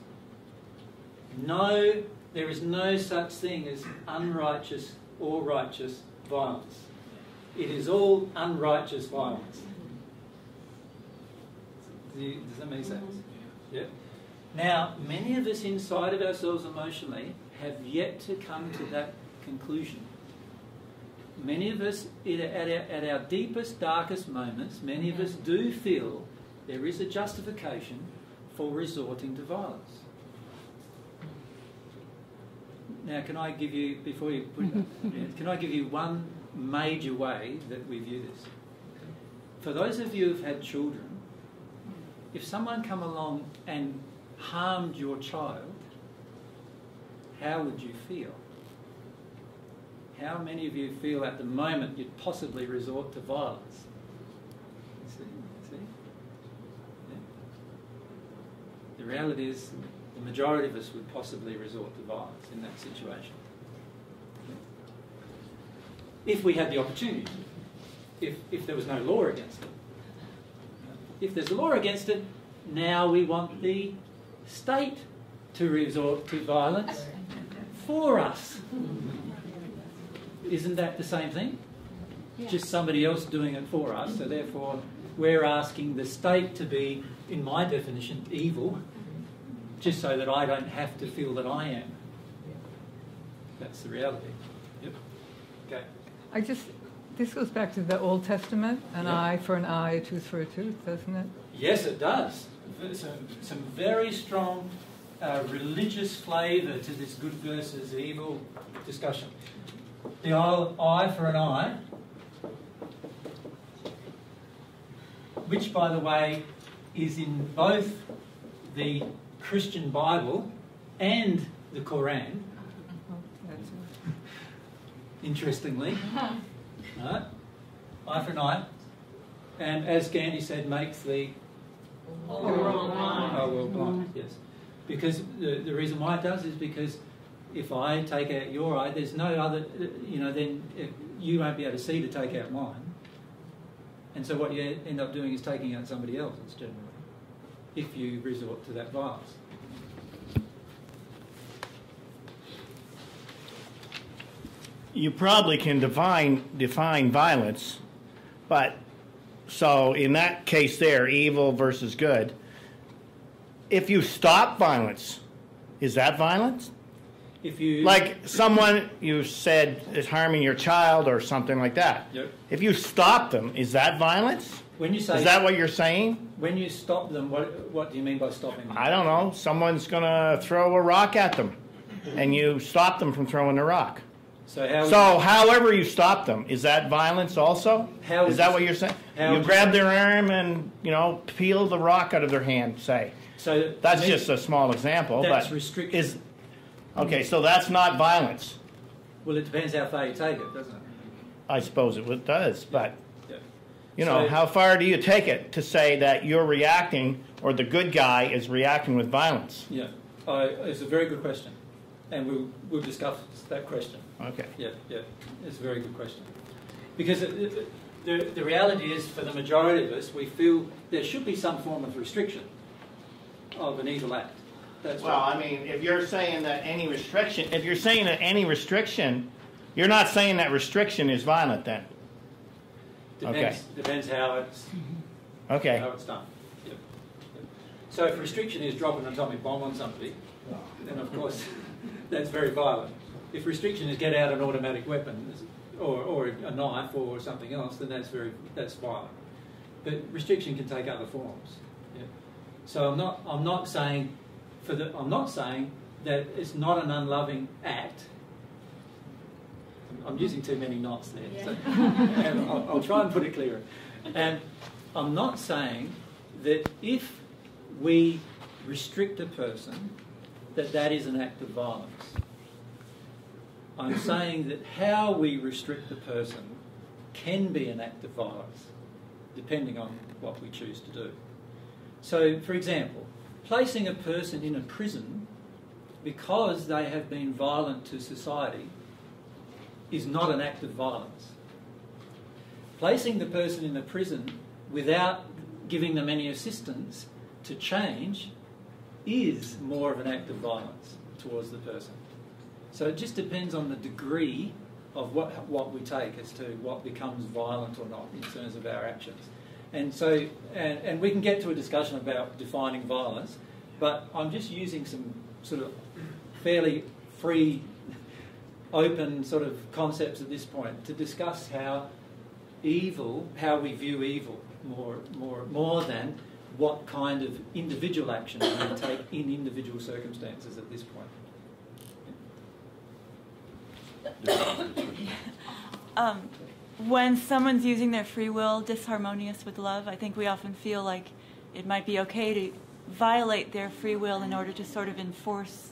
there is no such thing as unrighteous or righteous violence. It is all unrighteous violence. Does that make sense? Yeah. Now, many of us inside of ourselves emotionally have yet to come to that conclusion. Many of us, at our deepest, darkest moments, many of us do feel there is a justification for resorting to violence. Now, can I give you, before you put it, can I give you one major way that we view this? For those of you who've had children, if someone come along and harmed your child, how would you feel? How many of you feel at the moment you'd possibly resort to violence? See? Yeah. The reality is the majority of us would possibly resort to violence in that situation. If we had the opportunity. if there was no law against it. If there's a law against it, now we want the state to resort to violence for us. Isn't that the same thing? Yeah. Just somebody else doing it for us, so therefore we're asking the state to be, in my definition, evil, just so that I don't have to feel that I am. That's the reality. Yep. Okay. This goes back to the Old Testament, an Yep. eye for an eye, a tooth for a tooth, doesn't it? Yes, it does. Some very strong religious flavour to this good versus evil discussion. The eye for an eye, which, by the way, is in both the Christian Bible and the Quran. Interestingly, right? Eye for an eye, and as Gandhi said, makes the whole world blind. Yes, because the reason why it does is because if I take out your eye, there's no other, then you won't be able to see to take out mine. And so what you end up doing is taking out somebody else's generally, if you resort to that violence. You probably can define violence, but so in that case there, evil versus good, if you stop violence, is that violence? If you like someone you said is harming your child or something like that. Yep. If you stop them, is that violence? When you say, is that what you're saying? When you stop them, what do you mean by stopping them? I don't know. Someone's going to throw a rock at them, and you stop them from throwing the rock. So however you stop them, is that violence also? Is that what you're saying? You grab their arm and, peel the rock out of their hand, say. So that's just a small example. That's but restriction. Okay, so that's not violence. Well, it depends how far you take it, doesn't it? I suppose it does, but, So- how far do you take it to say that you're reacting or the good guy is reacting with violence? Yeah, it's a very good question, and we'll discuss that question. Okay. Yeah, it's a very good question. Because the reality is, for the majority of us, we feel there should be some form of restriction of an evil act. That's Well, right. if you're saying that any restriction, you're not saying that restriction is violent then? Depends how it's how it's done. Yep. So if restriction is dropping an atomic bomb on somebody, then of course that's very violent. If restriction is get out an automatic weapon or a knife or something else, then that's violent. But restriction can take other forms. Yeah. So I'm not saying that it's not an unloving act. I'm using too many knots there. Yeah. So, and I'll try and put it clearer. And I'm not saying that if we restrict a person, that is an act of violence. I'm saying that how we restrict the person can be an act of violence, depending on what we choose to do. So, for example, placing a person in a prison because they have been violent to society is not an act of violence. Placing the person in a prison without giving them any assistance to change is more of an act of violence towards the person. So it just depends on the degree of what we take as to what becomes violent or not in terms of our actions. And so, and we can get to a discussion about defining violence, but I'm just using some sort of fairly free, open sort of concepts at this point to discuss how we view evil more than what kind of individual action we take in individual circumstances at this point. When someone's using their free will disharmonious with love, I think we often feel like it might be okay to violate their free will in order to sort of enforce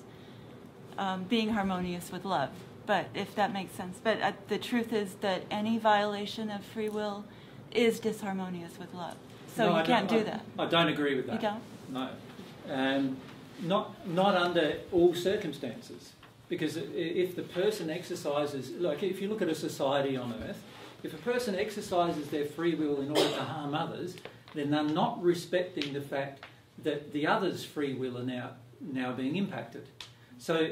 being harmonious with love. But if that makes sense. But the truth is that any violation of free will is disharmonious with love. So you can't do that. I don't agree with that. You don't? No. Not under all circumstances. Because if the person exercises, like if you look at a society on Earth If a person exercises their free will in order to harm others, then they're not respecting the fact that the other's free will are now being impacted. So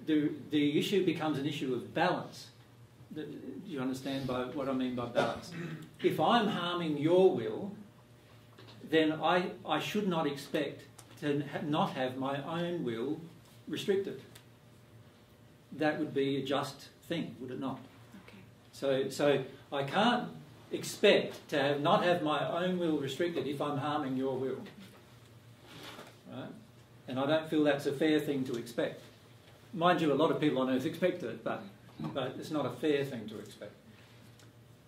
the issue becomes an issue of balance. Do you understand by what I mean by balance? If I'm harming your will, then I should not expect to not have my own will restricted. That would be a just thing, would it not? Okay. So I can't expect to not have my own will restricted if I'm harming your will. Right? And I don't feel that's a fair thing to expect. Mind you, a lot of people on earth expect it, but it's not a fair thing to expect.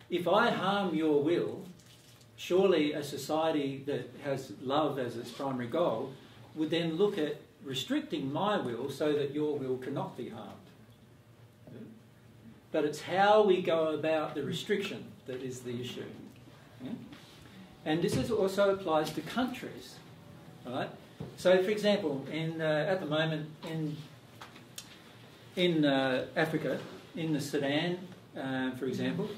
If I harm your will, surely a society that has love as its primary goal would then look at restricting my will so that your will cannot be harmed. But it's how we go about the restriction that is the issue. Yeah? And this also applies to countries. Right? So, for example, at the moment in Africa, in the Sudan, for example,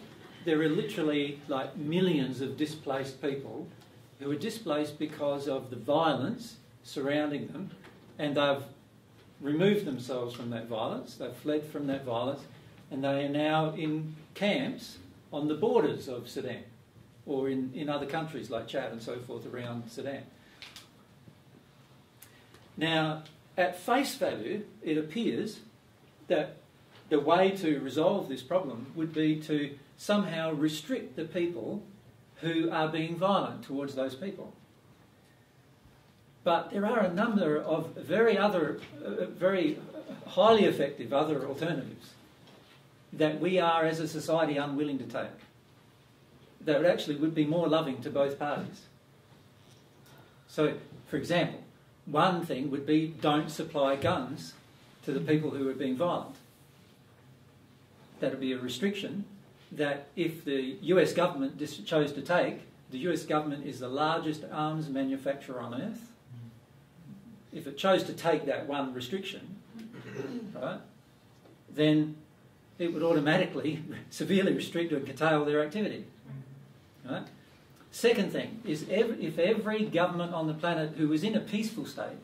there are literally like millions of displaced people who are displaced because of the violence surrounding them, and they've removed themselves from that violence, they've fled from that violence, and they are now in camps on the borders of Sudan, or in other countries like Chad and so forth around Sudan. Now, at face value, it appears that the way to resolve this problem would be to somehow restrict the people who are being violent towards those people. But there are a number of very highly effective other alternatives that we are as a society unwilling to take, that actually would be more loving to both parties. So, for example, one thing would be don't supply guns to the people who are being violent. That would be a restriction that if the US government chose to take, the US government is the largest arms manufacturer on earth. If it chose to take that one restriction, right, then it would automatically severely restrict or curtail their activity. Right? Second thing is if every government on the planet who was in a peaceful state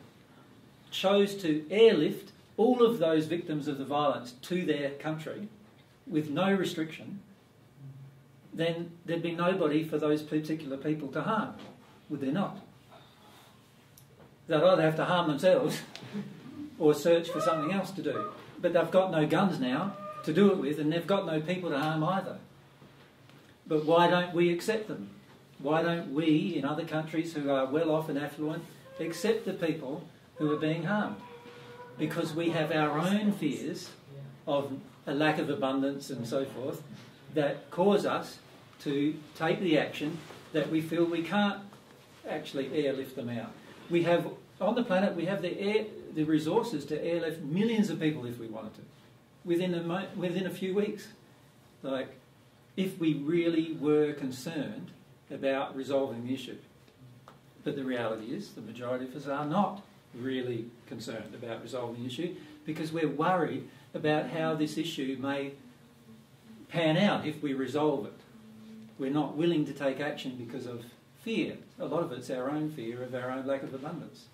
chose to airlift all of those victims of the violence to their country with no restriction, then there'd be nobody for those particular people to harm, would there not? They'd either have to harm themselves or search for something else to do. But they've got no guns now to do it with, and they've got no people to harm either. But why don't we accept them? Why don't we, in other countries who are well off and affluent, accept the people who are being harmed? Because we have our own fears of a lack of abundance and so forth that cause us to take the action that we feel we can't actually airlift them out. We have, on the planet, we have the resources to airlift millions of people if we wanted to, within a few weeks. Like, if we really were concerned about resolving the issue. But the reality is the majority of us are not really concerned about resolving the issue because we're worried about how this issue may pan out if we resolve it. We're not willing to take action because of fear. A lot of it's our own fear of our own lack of abundance.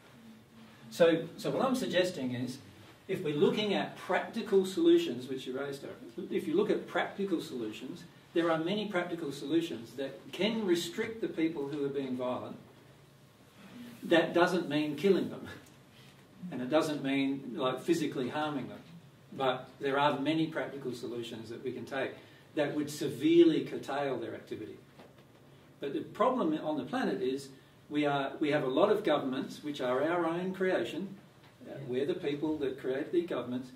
So what I'm suggesting is, if we're looking at practical solutions, which you raised, if you look at practical solutions, there are many practical solutions that can restrict the people who are being violent. That doesn't mean killing them, and it doesn't mean like physically harming them. But there are many practical solutions that we can take that would severely curtail their activity. But the problem on the planet is we have a lot of governments which are our own creation. We're the people that create the governments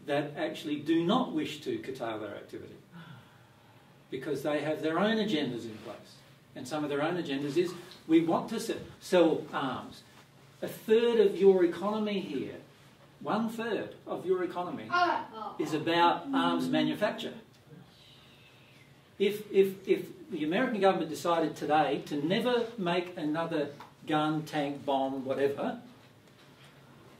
that actually do not wish to curtail their activity because they have their own agendas in place. And some of their own agendas is we want to sell arms. A third of your economy here, 1/3 of your economy is about arms manufacture. If the American government decided today to never make another gun, tank, bomb, whatever,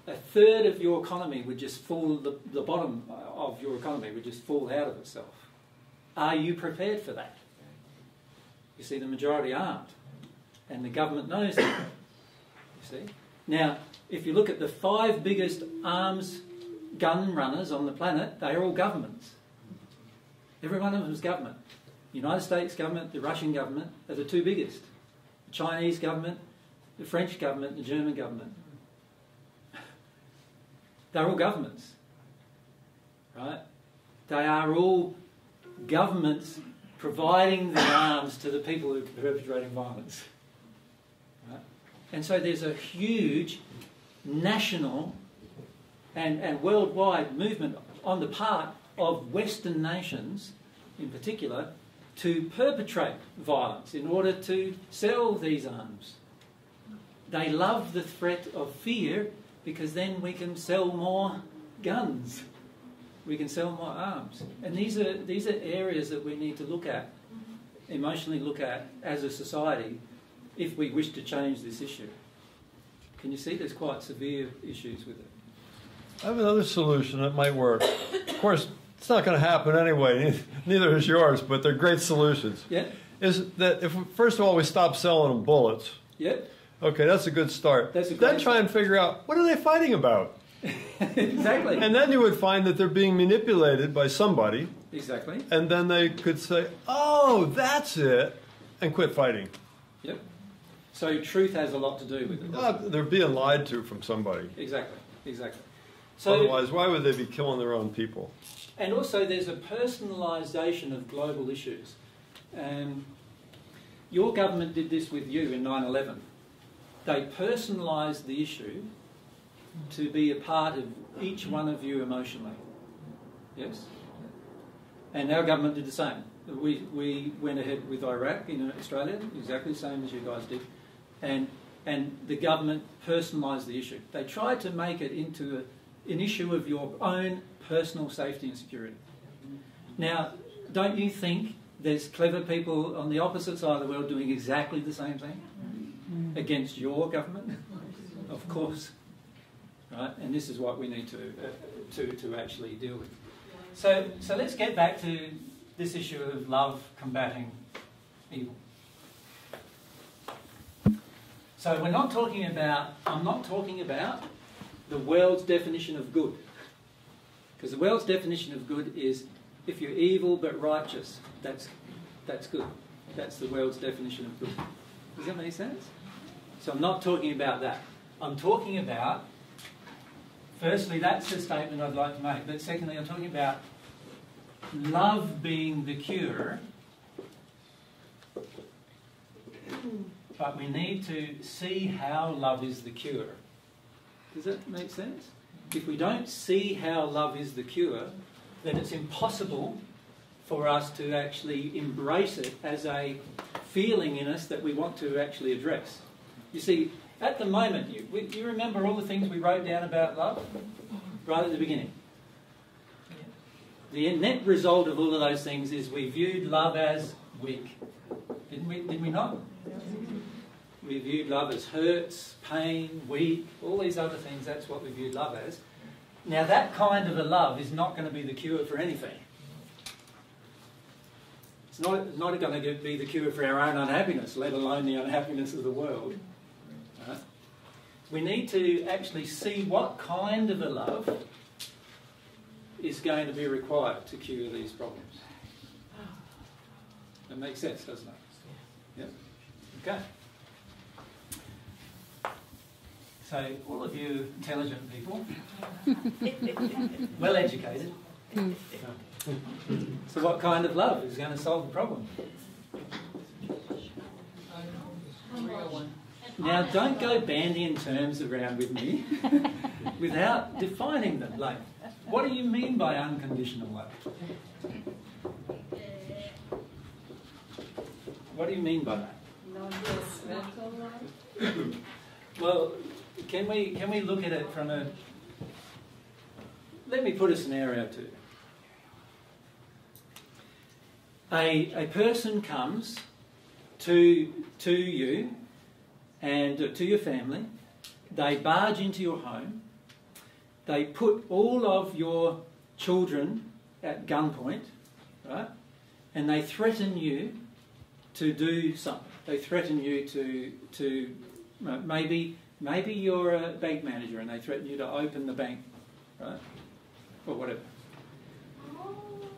1/3 of your economy would just fall, the bottom of your economy would just fall out of itself. Are you prepared for that? You see, the majority aren't. And the government knows that. You see? Now, if you look at the 5 biggest arms gun runners on the planet, they are all governments. Every one of them is government. The United States government, the Russian government are the 2 biggest. The Chinese government, the French government, the German government. They're all governments. Right? They are all governments providing the arms to the people who are perpetrating violence. Right? And so there's a huge national and worldwide movement on the part of Western nations in particular to perpetrate violence in order to sell these arms. They love the threat of fear because then we can sell more guns. We can sell more arms. And these are areas that we need to look at, emotionally look at as a society if we wish to change this issue. Can you see there's quite severe issues with it? I have another solution that might work. Of course, it's not going to happen anyway, neither is yours, but they're great solutions. Yeah. Is that if, first of all, we stop selling them bullets. Yeah. Okay, that's a good start. That's a then great try and figure out, what are they fighting about? Exactly. And then you would find that they're being manipulated by somebody. Exactly. And then they could say, oh, that's it, and quit fighting. Yep. So truth has a lot to do with it. They're being lied to from somebody. Exactly. Exactly. So, otherwise, why would they be killing their own people? And also there's a personalisation of global issues. Your government did this with you in 9/11. They personalised the issue to be a part of each one of you emotionally. Yes? And our government did the same. We went ahead with Iraq in Australia, exactly the same as you guys did. And the government personalised the issue. They tried to make it into an issue of your own personal safety and security. Now, don't you think there's clever people on the opposite side of the world doing exactly the same thing against your government? Of course. Right? And this is what we need to actually deal with. So let's get back to this issue of love combating evil. So I'm not talking about the world's definition of good. Because the world's definition of good is if you're evil but righteous, that's good. That's the world's definition of good. Does that make sense? So I'm not talking about that. I'm talking about, firstly, that's a statement I'd like to make. But secondly, I'm talking about love being the cure. But we need to see how love is the cure. Does that make sense? If we don't see how love is the cure, then it's impossible for us to actually embrace it as a feeling in us that we want to actually address. You see, at the moment, you remember all the things we wrote down about love right at the beginning? The net result of all of those things is we viewed love as weak. Did we not? We viewed love as hurts, pain, weak, all these other things. That's what we viewed love as. Now that kind of a love is not going to be the cure for anything. It's not going to be the cure for our own unhappiness, let alone the unhappiness of the world. Right? We need to actually see what kind of a love is going to be required to cure these problems. That makes sense, doesn't it? Yeah. Okay. So, all of you intelligent people, well educated. So what kind of love is going to solve the problem? Now, don't go bandying terms around with me without defining them. Like, what do you mean by unconditional love? What do you mean by that? Non-judgmental love? Well, can we look at it from a... Let me put a scenario to you. A person comes to you and to your family. They barge into your home. They put all of your children at gunpoint, right? and they threaten you to do something. They threaten you to maybe you're a bank manager and they threaten you to open the bank, right, or whatever.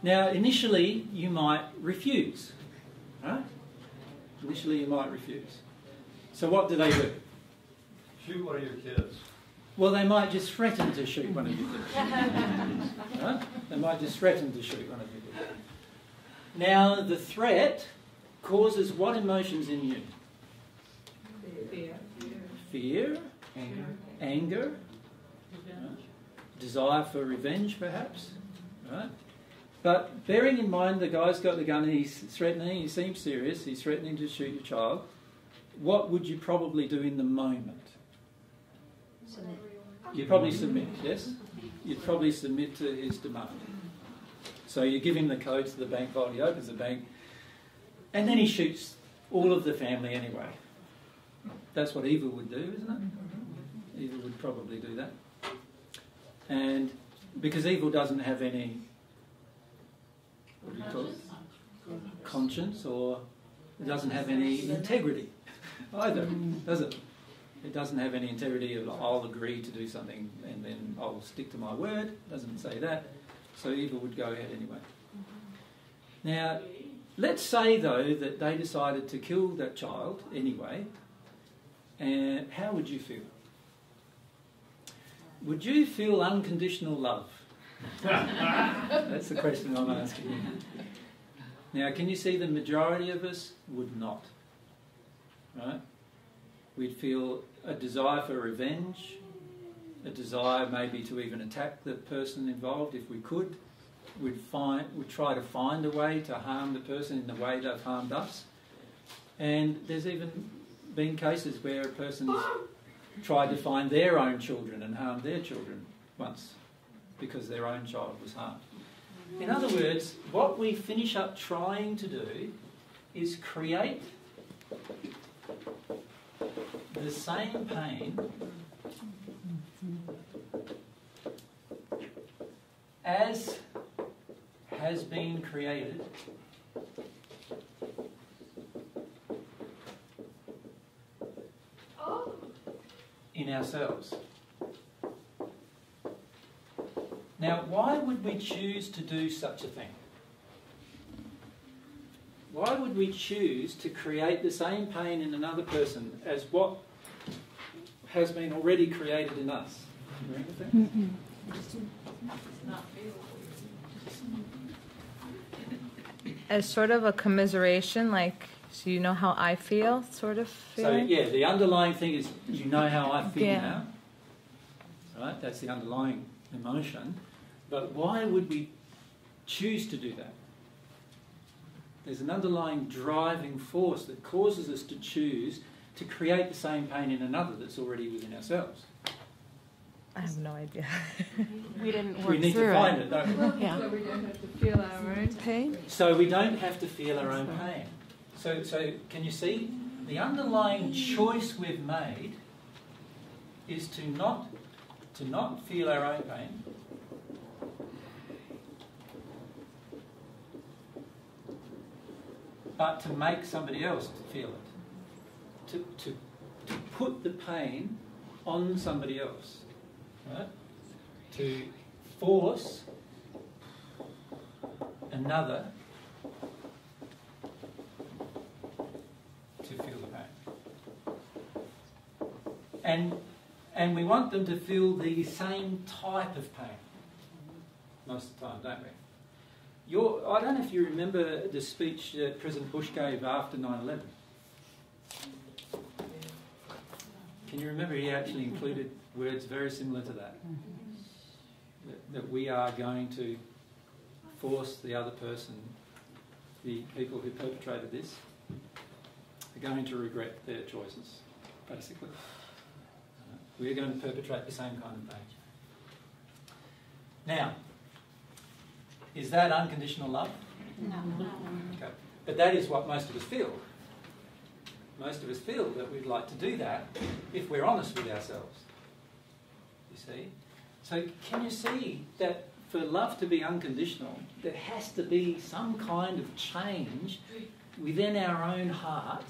Now, initially you might refuse, right? Initially you might refuse. So what do? Shoot one of your kids. Well, they might just threaten to shoot one of your kids. Right? They might just threaten to shoot one of your kids. Now, the threat causes what emotions in you? Fear. Anger. Right? Desire for revenge, perhaps. Right? But bearing in mind the guy's got the gun and he's threatening, he seems serious, he's threatening to shoot your child, what would you probably do in the moment? Submit. You'd probably submit, yes? You'd probably submit to his demand. So you give him the codes to the bank vault, he opens the bank, and then he shoots all of the family anyway. That's what evil would do, isn't it? Evil would probably do that. And because evil doesn't have any, what do you call it? Conscience, or it doesn't have any integrity either, does it? It doesn't have any integrity of I'll agree to do something and then I'll stick to my word. It doesn't say that. So evil would go ahead anyway. Now, let's say though that they decided to kill that child anyway, and how would you feel? Would you feel unconditional love? That's the question I'm asking you. Now, can you see the majority of us would not? Right? We'd feel a desire for revenge, a desire maybe to even attack the person involved if we could. We'd try to find a way to harm the person in the way they've harmed us. And there's even been cases where a person's tried to find their own children and harmed their children once because their own child was harmed. In other words, what we finish up trying to do is create the same pain as has been created in ourselves. Now, why would we choose to do such a thing? Why would we choose to create the same pain in another person as what has been already created in us? As sort of a commiseration, like, so you know how I feel, sort of feeling? So, yeah, the underlying thing is, you know how I feel now. Right? That's the underlying emotion. But why would we choose to do that? There's an underlying driving force that causes us to choose to create the same pain in another that's already within ourselves. I have no idea. We didn't work through it. We need to find it, don't we? Yeah. So we don't have to feel our own pain? So we don't have to feel our own pain. So can you see? The underlying choice we've made is to not feel our own pain, but to make somebody else feel it. To put the pain on somebody else. Right? To force another to feel the pain. And we want them to feel the same type of pain most of the time, don't we? I don't know if you remember the speech that President Bush gave after 9/11. Can you remember he actually included words very similar to that? That we are going to force the other person, the people who perpetrated this, are going to regret their choices, basically. We're going to perpetrate the same kind of pain. Now, is that unconditional love? No. Okay. But that is what most of us feel. Most of us feel that we'd like to do that if we're honest with ourselves. You see? So can you see that for love to be unconditional, there has to be some kind of change within our own heart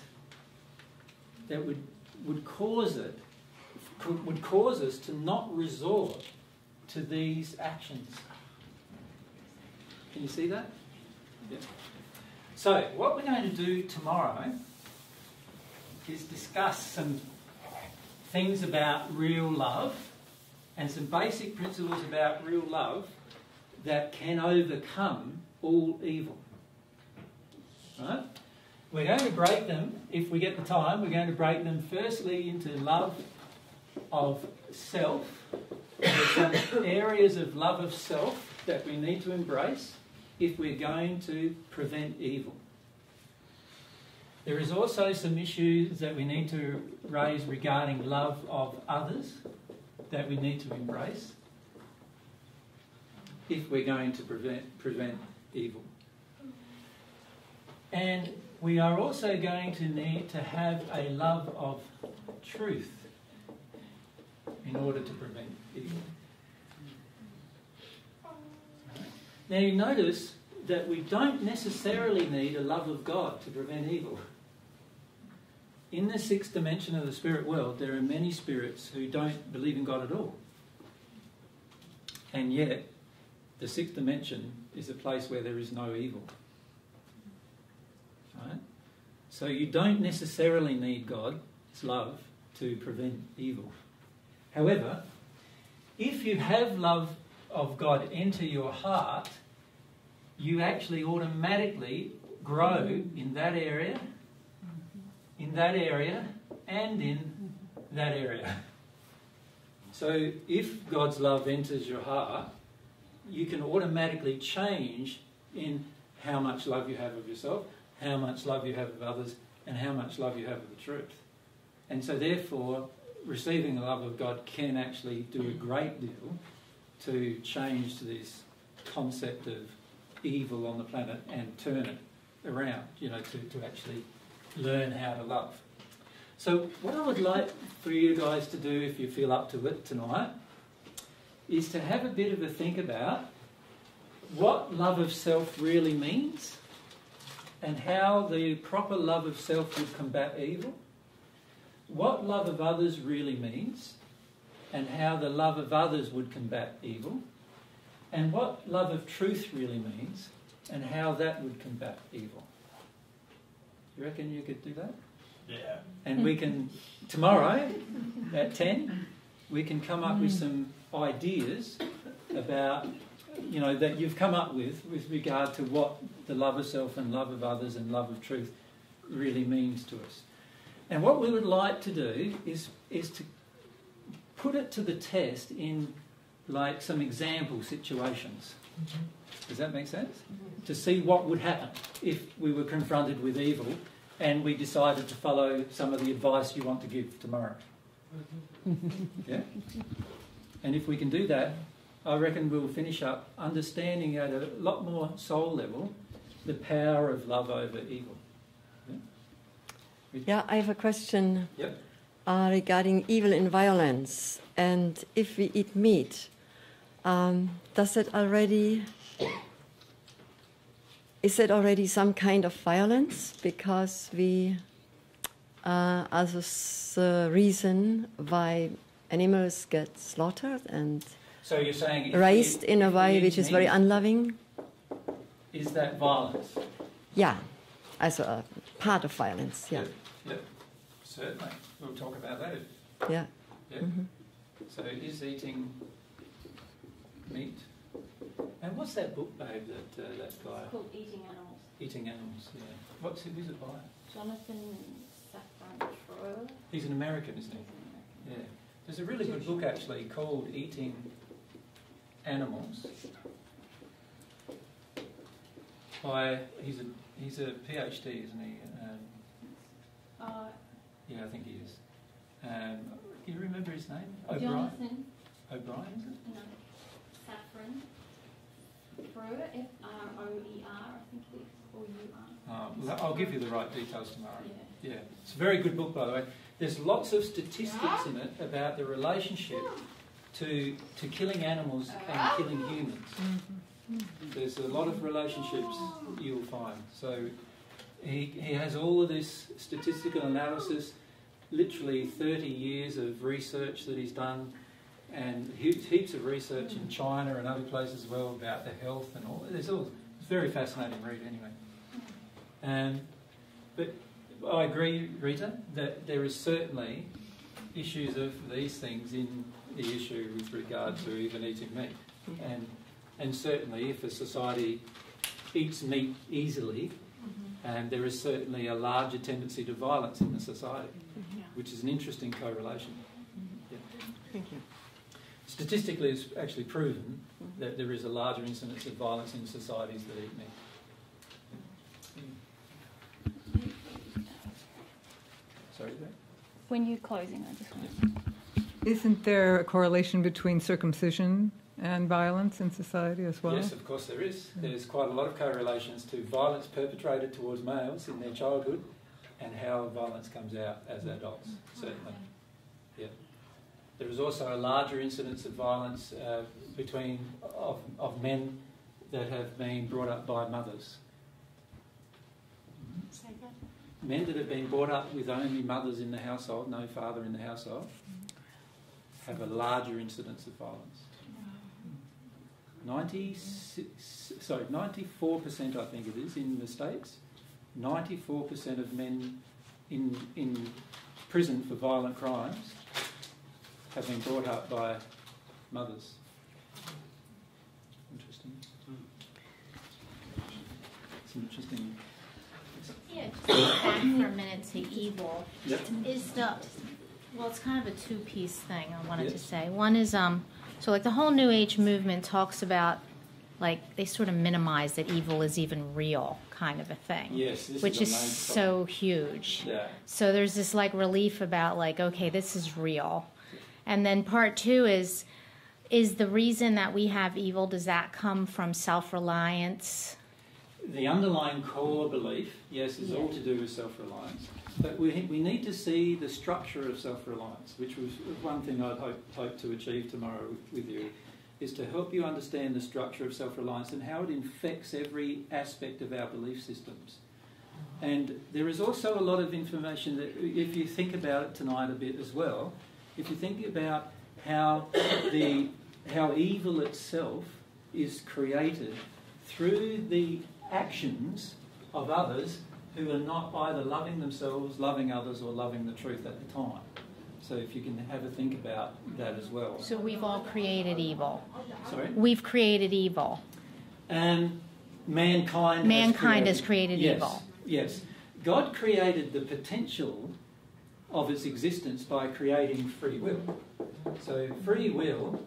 that would cause us to not resort to these actions. Can you see that? Yeah. So, what we're going to do tomorrow is discuss some things about real love and some basic principles about real love that can overcome all evil. Right? We're going to break them, if we get the time, we're going to break them firstly into love of self. There's some areas of love of self that we need to embrace if we're going to prevent evil. There is also some issues that we need to raise regarding love of others that we need to embrace if we're going to prevent evil. And we are also going to need to have a love of truth in order to prevent evil. Now you notice that we don't necessarily need a love of God to prevent evil. In the sixth dimension of the spirit world, there are many spirits who don't believe in God at all. And yet, the sixth dimension is a place where there is no evil. Right? So you don't necessarily need God's love to prevent evil. However, if you have love of God enter your heart, you actually automatically grow in that area, and in that area. So if God's love enters your heart, you can automatically change in how much love you have of yourself, how much love you have of others, and how much love you have of the truth. And so therefore, receiving the love of God can actually do a great deal to change this concept of evil on the planet and turn it around, to actually learn how to love. So what I would like for you guys to do, if you feel up to it tonight, is to have a bit of a think about what love of self really means and how the proper love of self would combat evil, what love of others really means and how the love of others would combat evil, and what love of truth really means and how that would combat evil. You reckon you could do that? Yeah. And we can, tomorrow at 10, we can come up with some ideas about, that you've come up with regard to what the love of self and love of others and love of truth really means to us. And what we would like to do is to put it to the test in like some example situations. Does that make sense? To see what would happen if we were confronted with evil and we decided to follow some of the advice you want to give tomorrow. Yeah? And if we can do that, I reckon we'll finish up understanding at a lot more soul level the power of love over evil. Yeah, I have a question. Yep. Regarding evil and violence. And if we eat meat, is it already some kind of violence? Because we also the reason why animals get slaughtered and so you're saying raised in a way which is very unloving? Is that violence? Yeah, also a part of violence, yeah. Yeah, certainly. We'll talk about that. Yeah. Yeah. Mm-hmm. So is eating meat. And what's that book, babe, that guy? It's called Eating Animals. Eating Animals, yeah. Who's it by? Jonathan Safran Foer. He's an American, isn't he? Yeah. There's a really good book actually called Eating Animals. He's a PhD, isn't he? Yeah, I think he is. Do you remember his name? Jonathan. O'Brien, is it? No. Safran Foer, F-R-O-E-R, I think it is, or U-R. Well, I'll give you the right details tomorrow. Yeah. Yeah. It's a very good book, by the way. There's lots of statistics in it about the relationship to killing animals and killing humans. There's a lot of relationships you'll find. So he has all of this statistical analysis, literally 30 years of research that he's done, and heaps of research in China and other places as well about the health and all. It's a very fascinating read anyway. But I agree, Rita, that there is certainly issues of these things in the issue with regard to even eating meat. And certainly if a society eats meat easily, there is certainly a larger tendency to violence in the society, which is an interesting correlation. Yeah. Thank you. Statistically, it's actually proven that there is a larger incidence of violence in societies that eat meat. Sorry, Greg? When you're closing, I just want to... Isn't there a correlation between circumcision and violence in society as well? Yes, of course there is. There's quite a lot of correlations to violence perpetrated towards males in their childhood and how violence comes out as adults, certainly. Yeah. There is also a larger incidence of violence of men that have been brought up by mothers. Men that have been brought up with only mothers in the household, no father in the household, have a larger incidence of violence. 94%, I think it is, in the States. 94% of men in prison for violent crimes have been brought up by mothers. Interesting. It's interesting. Yeah, just go back for a minute to evil. Yep. It's kind of a two-piece thing I wanted to say. One is, so like the whole New Age movement talks about, like, they sort of minimize that evil is even real kind of a thing. Yes, which is so huge. Yeah. So there's this like relief about like, okay, this is real. And then part two is the reason that we have evil, does that come from self-reliance? The underlying core belief, yes, is all to do with self-reliance. But we need to see the structure of self-reliance, which was one thing I'd hope to achieve tomorrow with you, is to help you understand the structure of self-reliance and how it infects every aspect of our belief systems. And there is also a lot of information that, if you think about it tonight a bit as well, if you think about how evil itself is created through the actions of others who are not either loving themselves, loving others, or loving the truth at the time. So if you can have a think about that as well. So we've all created evil. Sorry? We've created evil. And mankind has created evil. Yes. God created the potential of its existence by creating free will. So free will,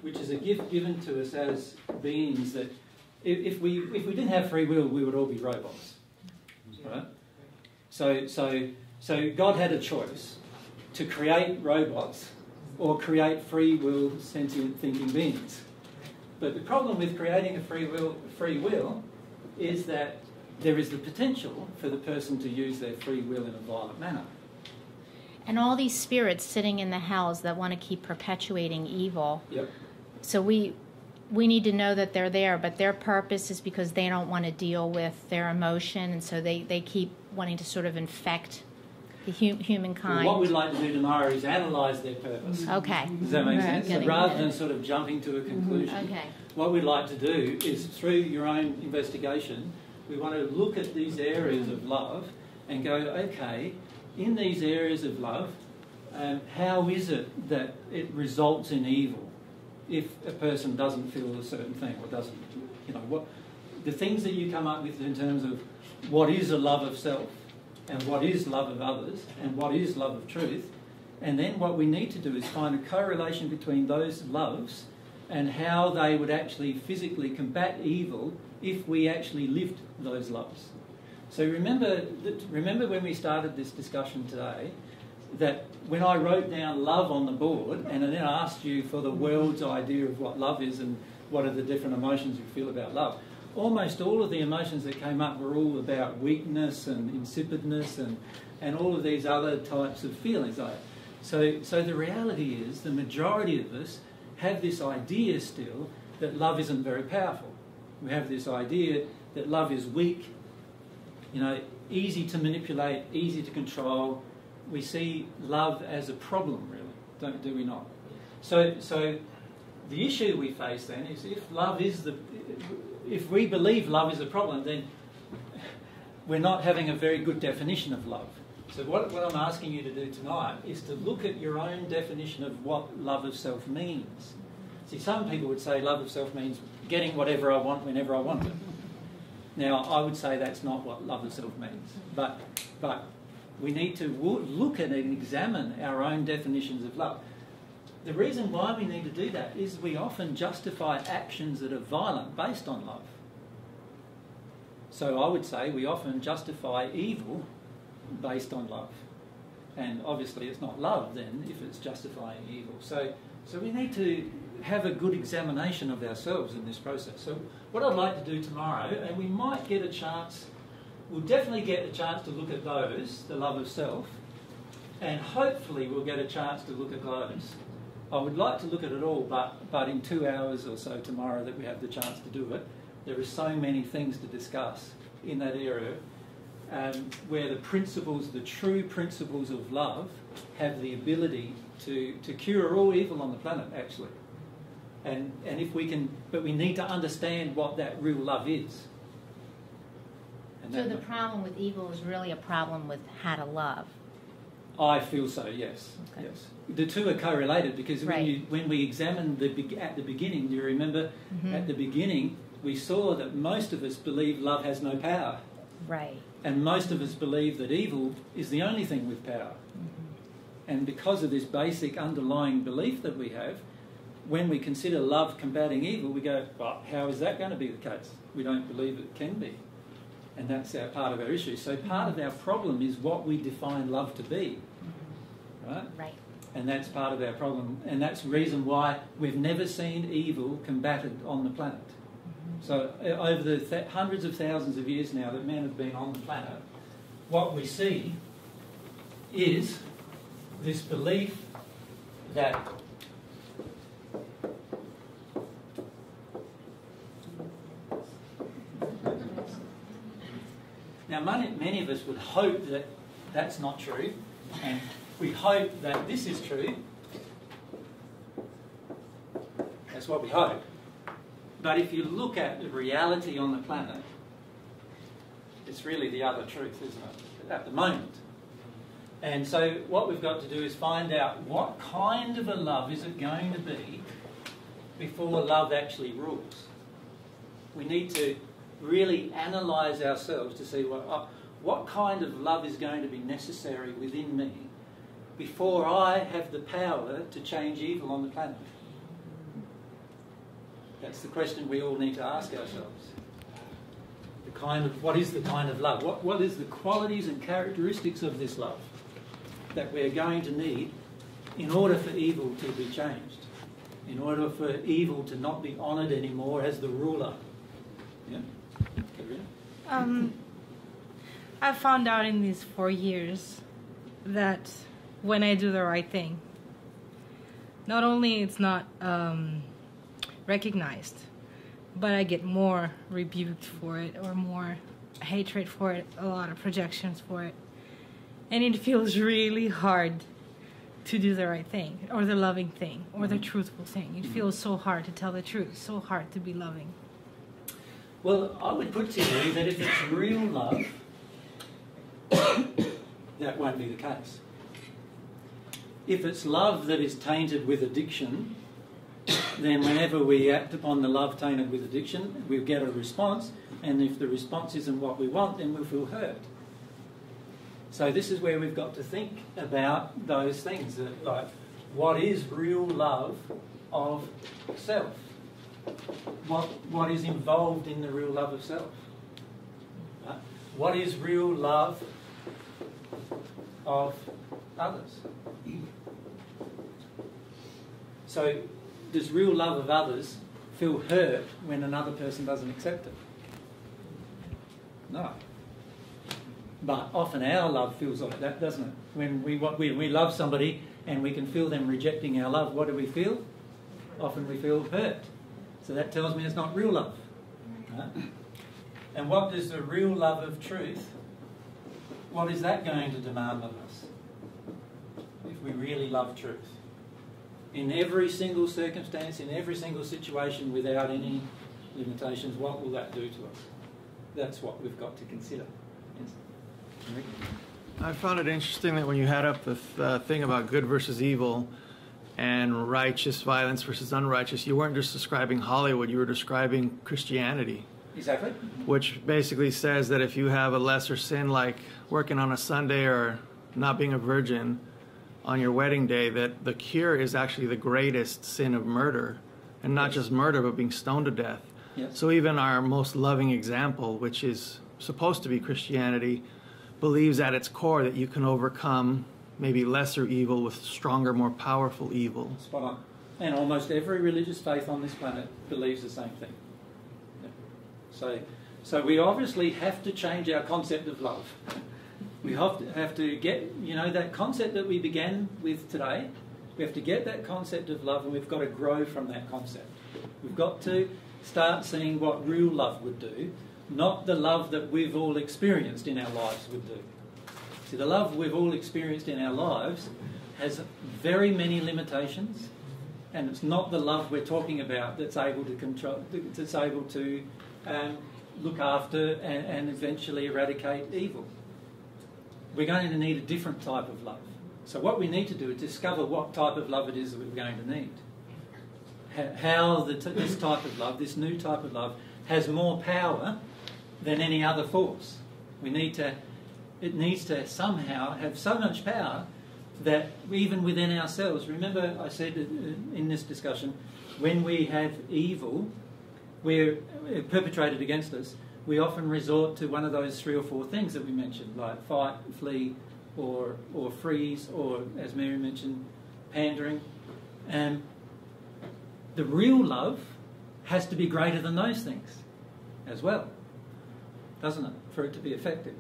which is a gift given to us as beings that if we didn't have free will, we would all be robots. Right? So God had a choice to create robots or create free will, sentient thinking beings. But the problem with creating a free will is that there is the potential for the person to use their free will in a violent manner. And all these spirits sitting in the hells that want to keep perpetuating evil. Yep. So we need to know that they're there, but their purpose is because they don't want to deal with their emotion, and so they keep wanting to sort of infect the humankind. Well, what we'd like to do tomorrow is analyse their purpose. Okay. Does that make sense? So rather than sort of jumping to a conclusion, what we'd like to do is, through your own investigation, we want to look at these areas of love and go, okay, in these areas of love, how is it that it results in evil if a person doesn't feel a certain thing or doesn't, what the things that you come up with in terms of what is a love of self and what is love of others and what is love of truth, and then what we need to do is find a correlation between those loves and how they would actually physically combat evil if we actually lived those loves. So remember when we started this discussion today, that when I wrote down love on the board and then asked you for the world's idea of what love is and what are the different emotions you feel about love, almost all of the emotions that came up were all about weakness and insipidness and all of these other types of feelings. So the reality is the majority of us have this idea still that love isn't very powerful. We have this idea that love is weak, easy to manipulate, easy to control. We see love as a problem, really, do we not? So the issue we face then is if we believe love is a problem, then we're not having a very good definition of love. So what I'm asking you to do tonight is to look at your own definition of what love of self means. See, some people would say love of self means getting whatever I want whenever I want it. Now, I would say that's not what love of self means. But we need to look at and examine our own definitions of love. The reason why we need to do that is we often justify actions that are violent based on love. So I would say we often justify evil based on love. And obviously it's not love then if it's justifying evil. So we need to have a good examination of ourselves in this process. So what I'd like to do tomorrow, and we might get a chance, we'll definitely get a chance to look at those, the love of self, and hopefully we'll get a chance to look at those. I would like to look at it all, but in 2 hours or so tomorrow that we have the chance to do it, there are so many things to discuss in that area where the principles, the true principles of love, have the ability to cure all evil on the planet, actually. And if we can, but we need to understand what that real love is. And so the problem with evil is really a problem with how to love. I feel so, yes. Okay. Yes. The two are correlated because when we examine at the beginning, do you remember at the beginning we saw that most of us believe love has no power. Right. And most of us believe that evil is the only thing with power. And because of this basic underlying belief that we have, when we consider love combating evil, we go, well, how is that going to be the case? We don't believe it can be. And that's part of our issue. So part of our problem is what we define love to be. Right? Right. And that's part of our problem. And that's the reason why we've never seen evil combated on the planet. So over the hundreds of thousands of years now that men have been on the planet, what we see is this belief that now many of us would hope that that's not true, and we hope that this is true. That's what we hope. But if you look at the reality on the planet, it's really the other truth, isn't it, at the moment? And so what we've got to do is find out what kind of a love is it going to be before love actually rules. We need to really analyse ourselves to see what kind of love is going to be necessary within me before I have the power to change evil on the planet. That's the question we all need to ask ourselves. What is the kind of love? What is the qualities and characteristics of this love that we're going to need in order for evil to be changed, in order for evil to not be honoured anymore as the ruler? Yeah? I found out in these 4 years that when I do the right thing, not only it's not recognized, but I get more rebuked for it or more hatred for it, a lot of projections for it. And it feels really hard to do the right thing or the loving thing or the truthful thing. It feels so hard to tell the truth, so hard to be loving. Well, I would put to you that if it's real love, that won't be the case. If it's love that is tainted with addiction, then whenever we act upon the love tainted with addiction, we'll get a response, and if the response isn't what we want, then we'll feel hurt. So this is where we've got to think about those things, like what is real love of self? What is involved in the real love of self? What is real love of others? So does real love of others feel hurt when another person doesn't accept it? No. But often our love feels like that, doesn't it? When we love somebody and we can feel them rejecting our love, what do we feel? often we feel hurt. So that tells me it's not real love. Right? And what does the real love of truth, what is that going to demand of us? If we really love truth. In every single circumstance, in every single situation, without any limitations, what will that do to us? That's what we've got to consider. Yes. I found it interesting that when you had up the thing about good versus evil and righteous violence versus unrighteous, you weren't just describing Hollywood, you were describing Christianity. Exactly. Which basically says that if you have a lesser sin like working on a Sunday or not being a virgin on your wedding day, that the cure is actually the greatest sin of murder. And not just murder, but being stoned to death. Yes. So even our most loving example, which is supposed to be Christianity, believes at its core that you can overcome maybe lesser evil with stronger, more powerful evil. Spot on. And almost every religious faith on this planet believes the same thing. Yeah. So we obviously have to change our concept of love. We have to get, that concept that we began with today. We have to get that concept of love, and we've got to grow from that concept. We've got to start seeing what real love would do, not the love that we've all experienced in our lives would do. See, the love we've all experienced in our lives has very many limitations, and it's not the love we're talking about that's able to control, that's able to look after and eventually eradicate evil. We're going to need a different type of love. So what we need to do is discover what type of love it is that we're going to need. How this type of love, this new type of love, has more power than any other force. It needs to somehow have so much power that even within ourselves, remember I said in this discussion, when we have evil perpetrated against us, we often resort to one of those 3 or 4 things that we mentioned, like fight, flee, or freeze, or, as Mary mentioned, pandering. And the real love has to be greater than those things as well, doesn't it, for it to be effective?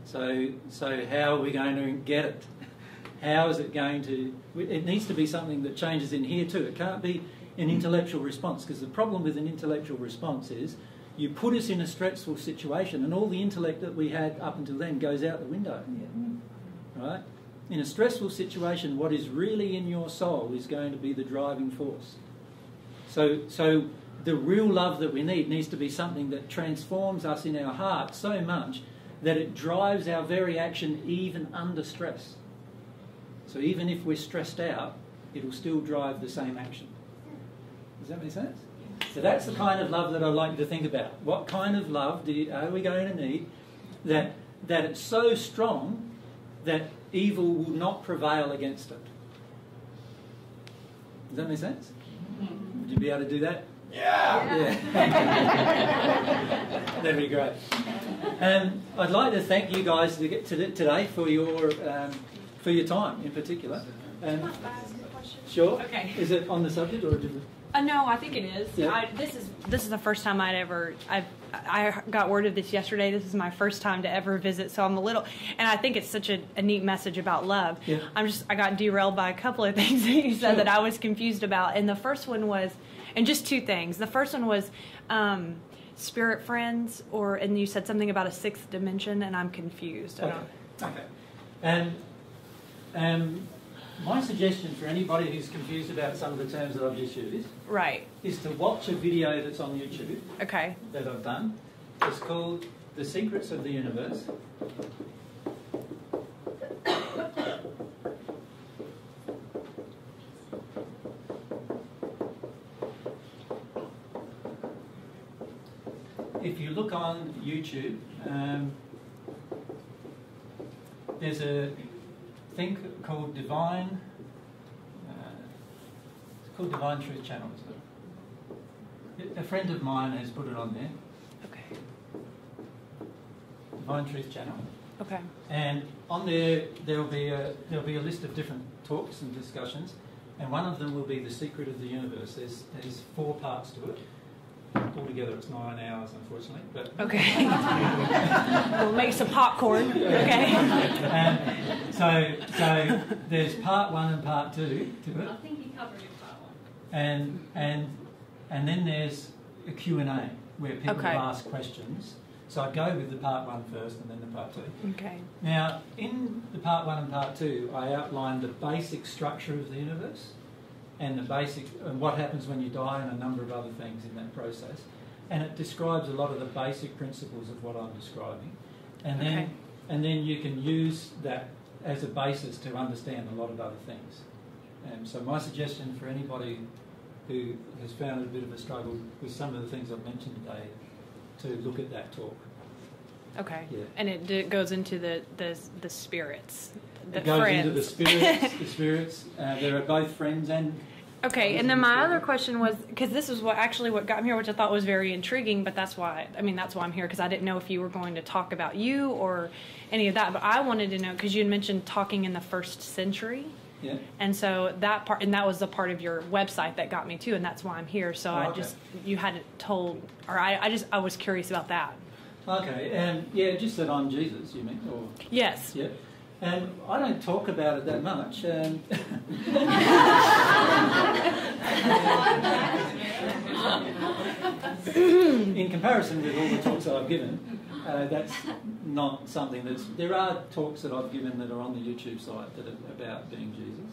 So how are we going to get it? How is it going to... It needs to be something that changes in here too. It can't be an intellectual response, because the problem with an intellectual response is you put us in a stressful situation and all the intellect that we had up until then goes out the window. Right? In a stressful situation, what is really in your soul is going to be the driving force. So the real love that we need needs to be something that transforms us in our heart so much that it drives our very action even under stress. So even if we're stressed out, it'll still drive the same action. Does that make sense? So that's the kind of love that I'd like you to think about. What kind of love are we going to need that it's so strong that evil will not prevail against it? Does that make sense? Would you be able to do that? Yeah. That'd be great. I'd like to thank you guys today for your time in particular. Sure. Okay. Is it on the subject or a different? No, I think it is. Yeah. This is the first time I got word of this yesterday. This is my first time to ever visit, so I'm a little, and I think it's such a neat message about love. Yeah. I got derailed by a couple of things that you said that I was confused about, and the first one was, and just 2 things. The first one was spirit friends, and you said something about a 6th dimension, and I'm confused. Okay. My suggestion for anybody who's confused about some of the terms that I've just used, is to watch a video that's on YouTube. Okay. That I've done. It's called The Secrets of the Universe. If you look on YouTube, there's a thing called Divine Truth Channel. A friend of mine has put it on there. Okay. Divine Truth Channel. Okay. And on there there'll be a list of different talks and discussions, and one of them will be The Secret of the Universe. There's 4 parts to it. Altogether it's 9 hours, unfortunately. But okay. We'll make some popcorn. Okay. So there's part 1 and part 2 to it. I think you covered it part 1. And then there's a Q&A where people ask questions. So I go with the part 1 first and then the part 2. Okay. Now, in the part 1 and part 2, I outlined the basic structure of the universe and what happens when you die and a number of other things in that process. And it describes a lot of the basic principles of what I'm describing. And then you can use that as a basis to understand a lot of other things. So my suggestion for anybody who has found it a bit of a struggle with some of the things I've mentioned today, to look at that talk. Okay. Yeah. And it goes into the spirits. It goes into the spirits. There are both friends and... Okay, and then my other question was, because this is what got me here, which I thought was very intriguing, but that's why I'm here, because I didn't know if you were going to talk about you or any of that, but I wanted to know, because you had mentioned talking in the 1st century. Yeah. And so that part, and that was the part of your website that got me too, and that's why I'm here. So you hadn't told, or I was curious about that. Okay, yeah, just that I'm Jesus, you mean? Or yes. Yeah. And I don't talk about it that much. In comparison with all the talks that I've given, that's not something that's... There are talks that I've given that are on the YouTube site that are about being Jesus.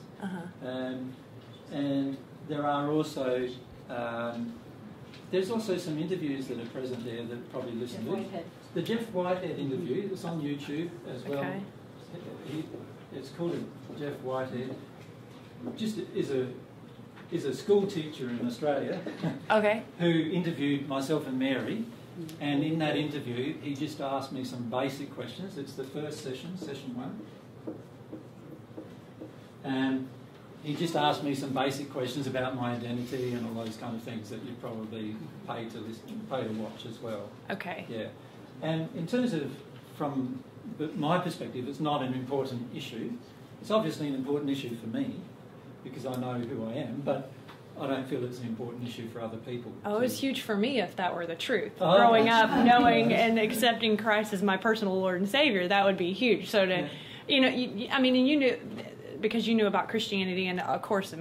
And there are also... there's also some interviews that are present there that probably listen to. The Jeff Whitehead interview, it's on YouTube as well. Okay. It's called Jeff Whitehead. Just is a school teacher in Australia. Okay. Who interviewed myself and Mary, and in that interview he just asked me some basic questions. It's the first session, session 1. And he just asked me some basic questions about my identity and all those kind of things that you'd probably pay to watch as well. Okay. Yeah. And in terms of from my perspective, it's not an important issue. It's obviously an important issue for me because I know who I am, but I don't feel it's an important issue for other people. Oh, it was huge for me if that were the truth. Growing up, knowing and accepting Christ as my personal Lord and Savior, that would be huge. So to, you knew, because you knew about Christianity and of course,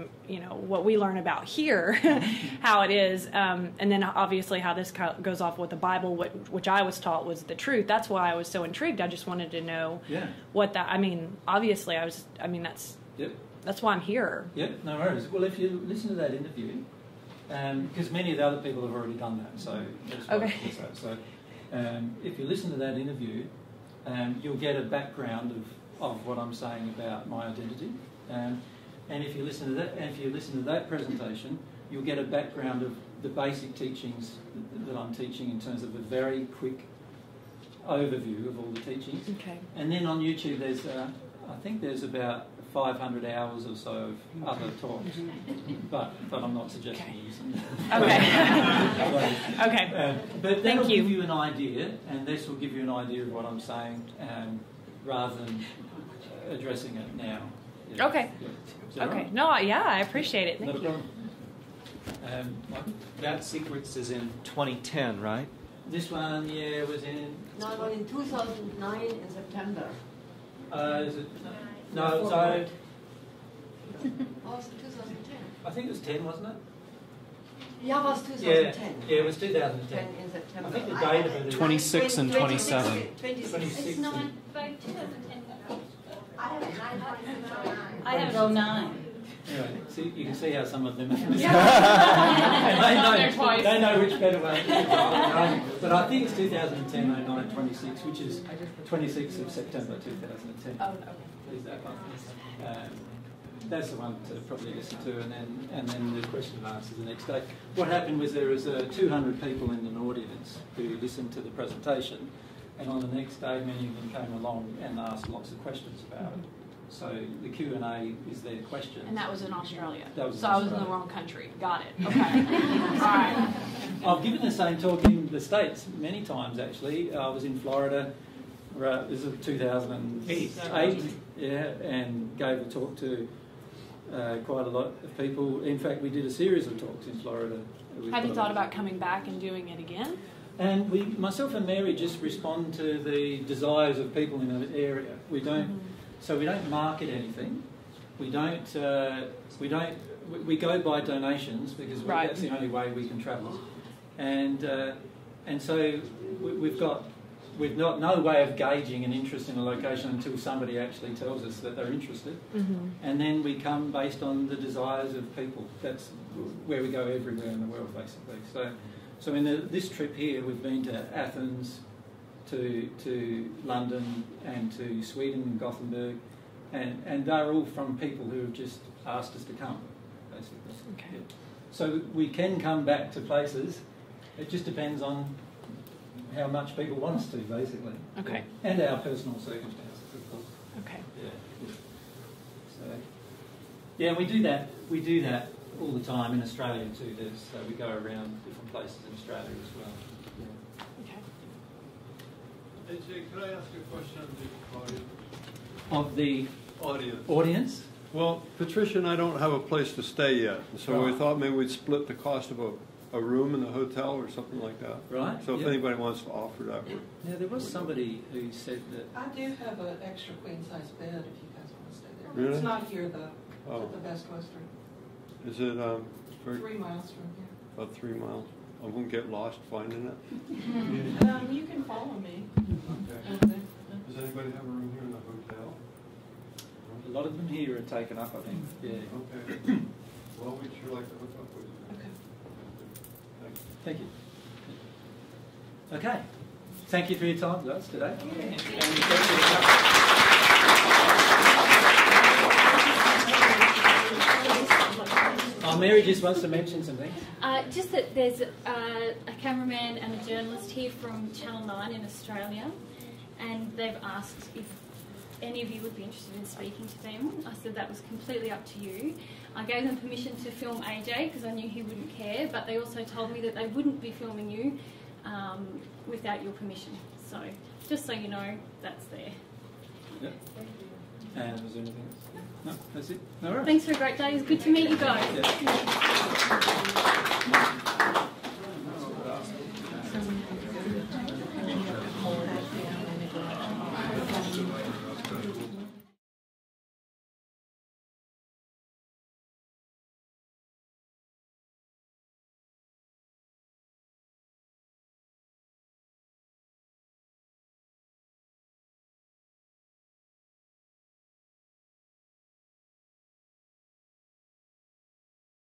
what we learn about here, how it is, and then obviously how this goes off with the Bible, which I was taught was the truth. That's why I was so intrigued. I just wanted to know what that, obviously that's why I'm here. Yep, no worries. Well, if you listen to that interview, because many of the other people have already done that, so that's why I guess that. So if you listen to that interview, you'll get a background of what I'm saying about my identity, and if you listen to that, presentation, you'll get a background of the basic teachings that I'm teaching in terms of a very quick overview of all the teachings. Okay. And then on YouTube, there's I think there's about 500 hours or so of other talks, but I'm not suggesting you listen. Okay. Okay. But that'll give you an idea, and this will give you an idea of what I'm saying, rather than addressing it now. Yeah. Okay. Yeah. Okay. Right? No, I appreciate it. Thank you. That sequence is in 2010, right? This one, was in... No, in 2009 in September. Is it? No, so... Oh, it's 2010. I think it was 10, wasn't it? Yeah, it was 2010. Yeah, it was 2010. In September. I think the date of it is... 26 and 27. 26. It's not by 2010. I have 09. Anyway, see, you can see how some of them are and they know which better way. But I think it's 2010, 09, 26, which is 26th of September 2010. Oh, okay. Is that one? That's the one to probably listen to, and then the question and answer the next day. What happened was there was 200 people in an audience who listened to the presentation, and on the next day many of them came along and asked lots of questions about it. So the Q&A is their questions. And that was in Australia. That was so I was in the wrong country. Got it. Okay. All right. I've given the same talk in the States many times, actually. I was in Florida. This is 2008. And gave a talk to quite a lot of people. In fact, we did a series of talks in Florida. Have you thought about coming back and doing it again? And myself and Mary just respond to the desires of people in an area. We don't. So we don't market anything. We don't we go by donations because Right. that's the only way we can travel, and so we've got no way of gauging an interest in a location until somebody actually tells us that they're interested, and then we come based on the desires of people. That's where we go everywhere in the world, basically. So in this trip here, we've been to Athens, to London, and to Sweden and Gothenburg, and they're all from people who have just asked us to come, basically. Okay. Yeah. So we can come back to places. It just depends on how much people want us to, basically. Okay. And our personal circumstances, of course. Okay. Yeah. So, yeah, we do that. We do that all the time in Australia too. So we go around different places in Australia as well. Yeah. Hey Jay, could I ask you a question Of the audience? Well, Patricia and I don't have a place to stay yet, so we Right. thought maybe we'd split the cost of a room in the hotel or something like that. Right, So if yeah. anybody wants to offer that, we're... Yeah, there was somebody who said that. I do have an extra queen-size bed if you guys want to stay there. Really? It's not here, though. Oh. It's at the Best Western. Is it 3 miles from here. about 3 miles? I won't get lost finding it. You can follow me. Okay. Does anybody have a room here in the hotel? A lot of them here are taken up, I think. Yeah. Okay. Well, we'd sure like to hook up with you. Okay. Thank you. Okay. Thank you for your time with us today. Mary just wants to mention something. Just that there's a cameraman and a journalist here from Channel 9 in Australia, and they've asked if any of you would be interested in speaking to them. I said that was completely up to you. I gave them permission to film AJ because I knew he wouldn't care, but they also told me that they wouldn't be filming you without your permission. So just so you know, that's there. Yep. And was there anything else? No, that's it. All right. Thanks for a great day. It was good to meet you guys. Yeah.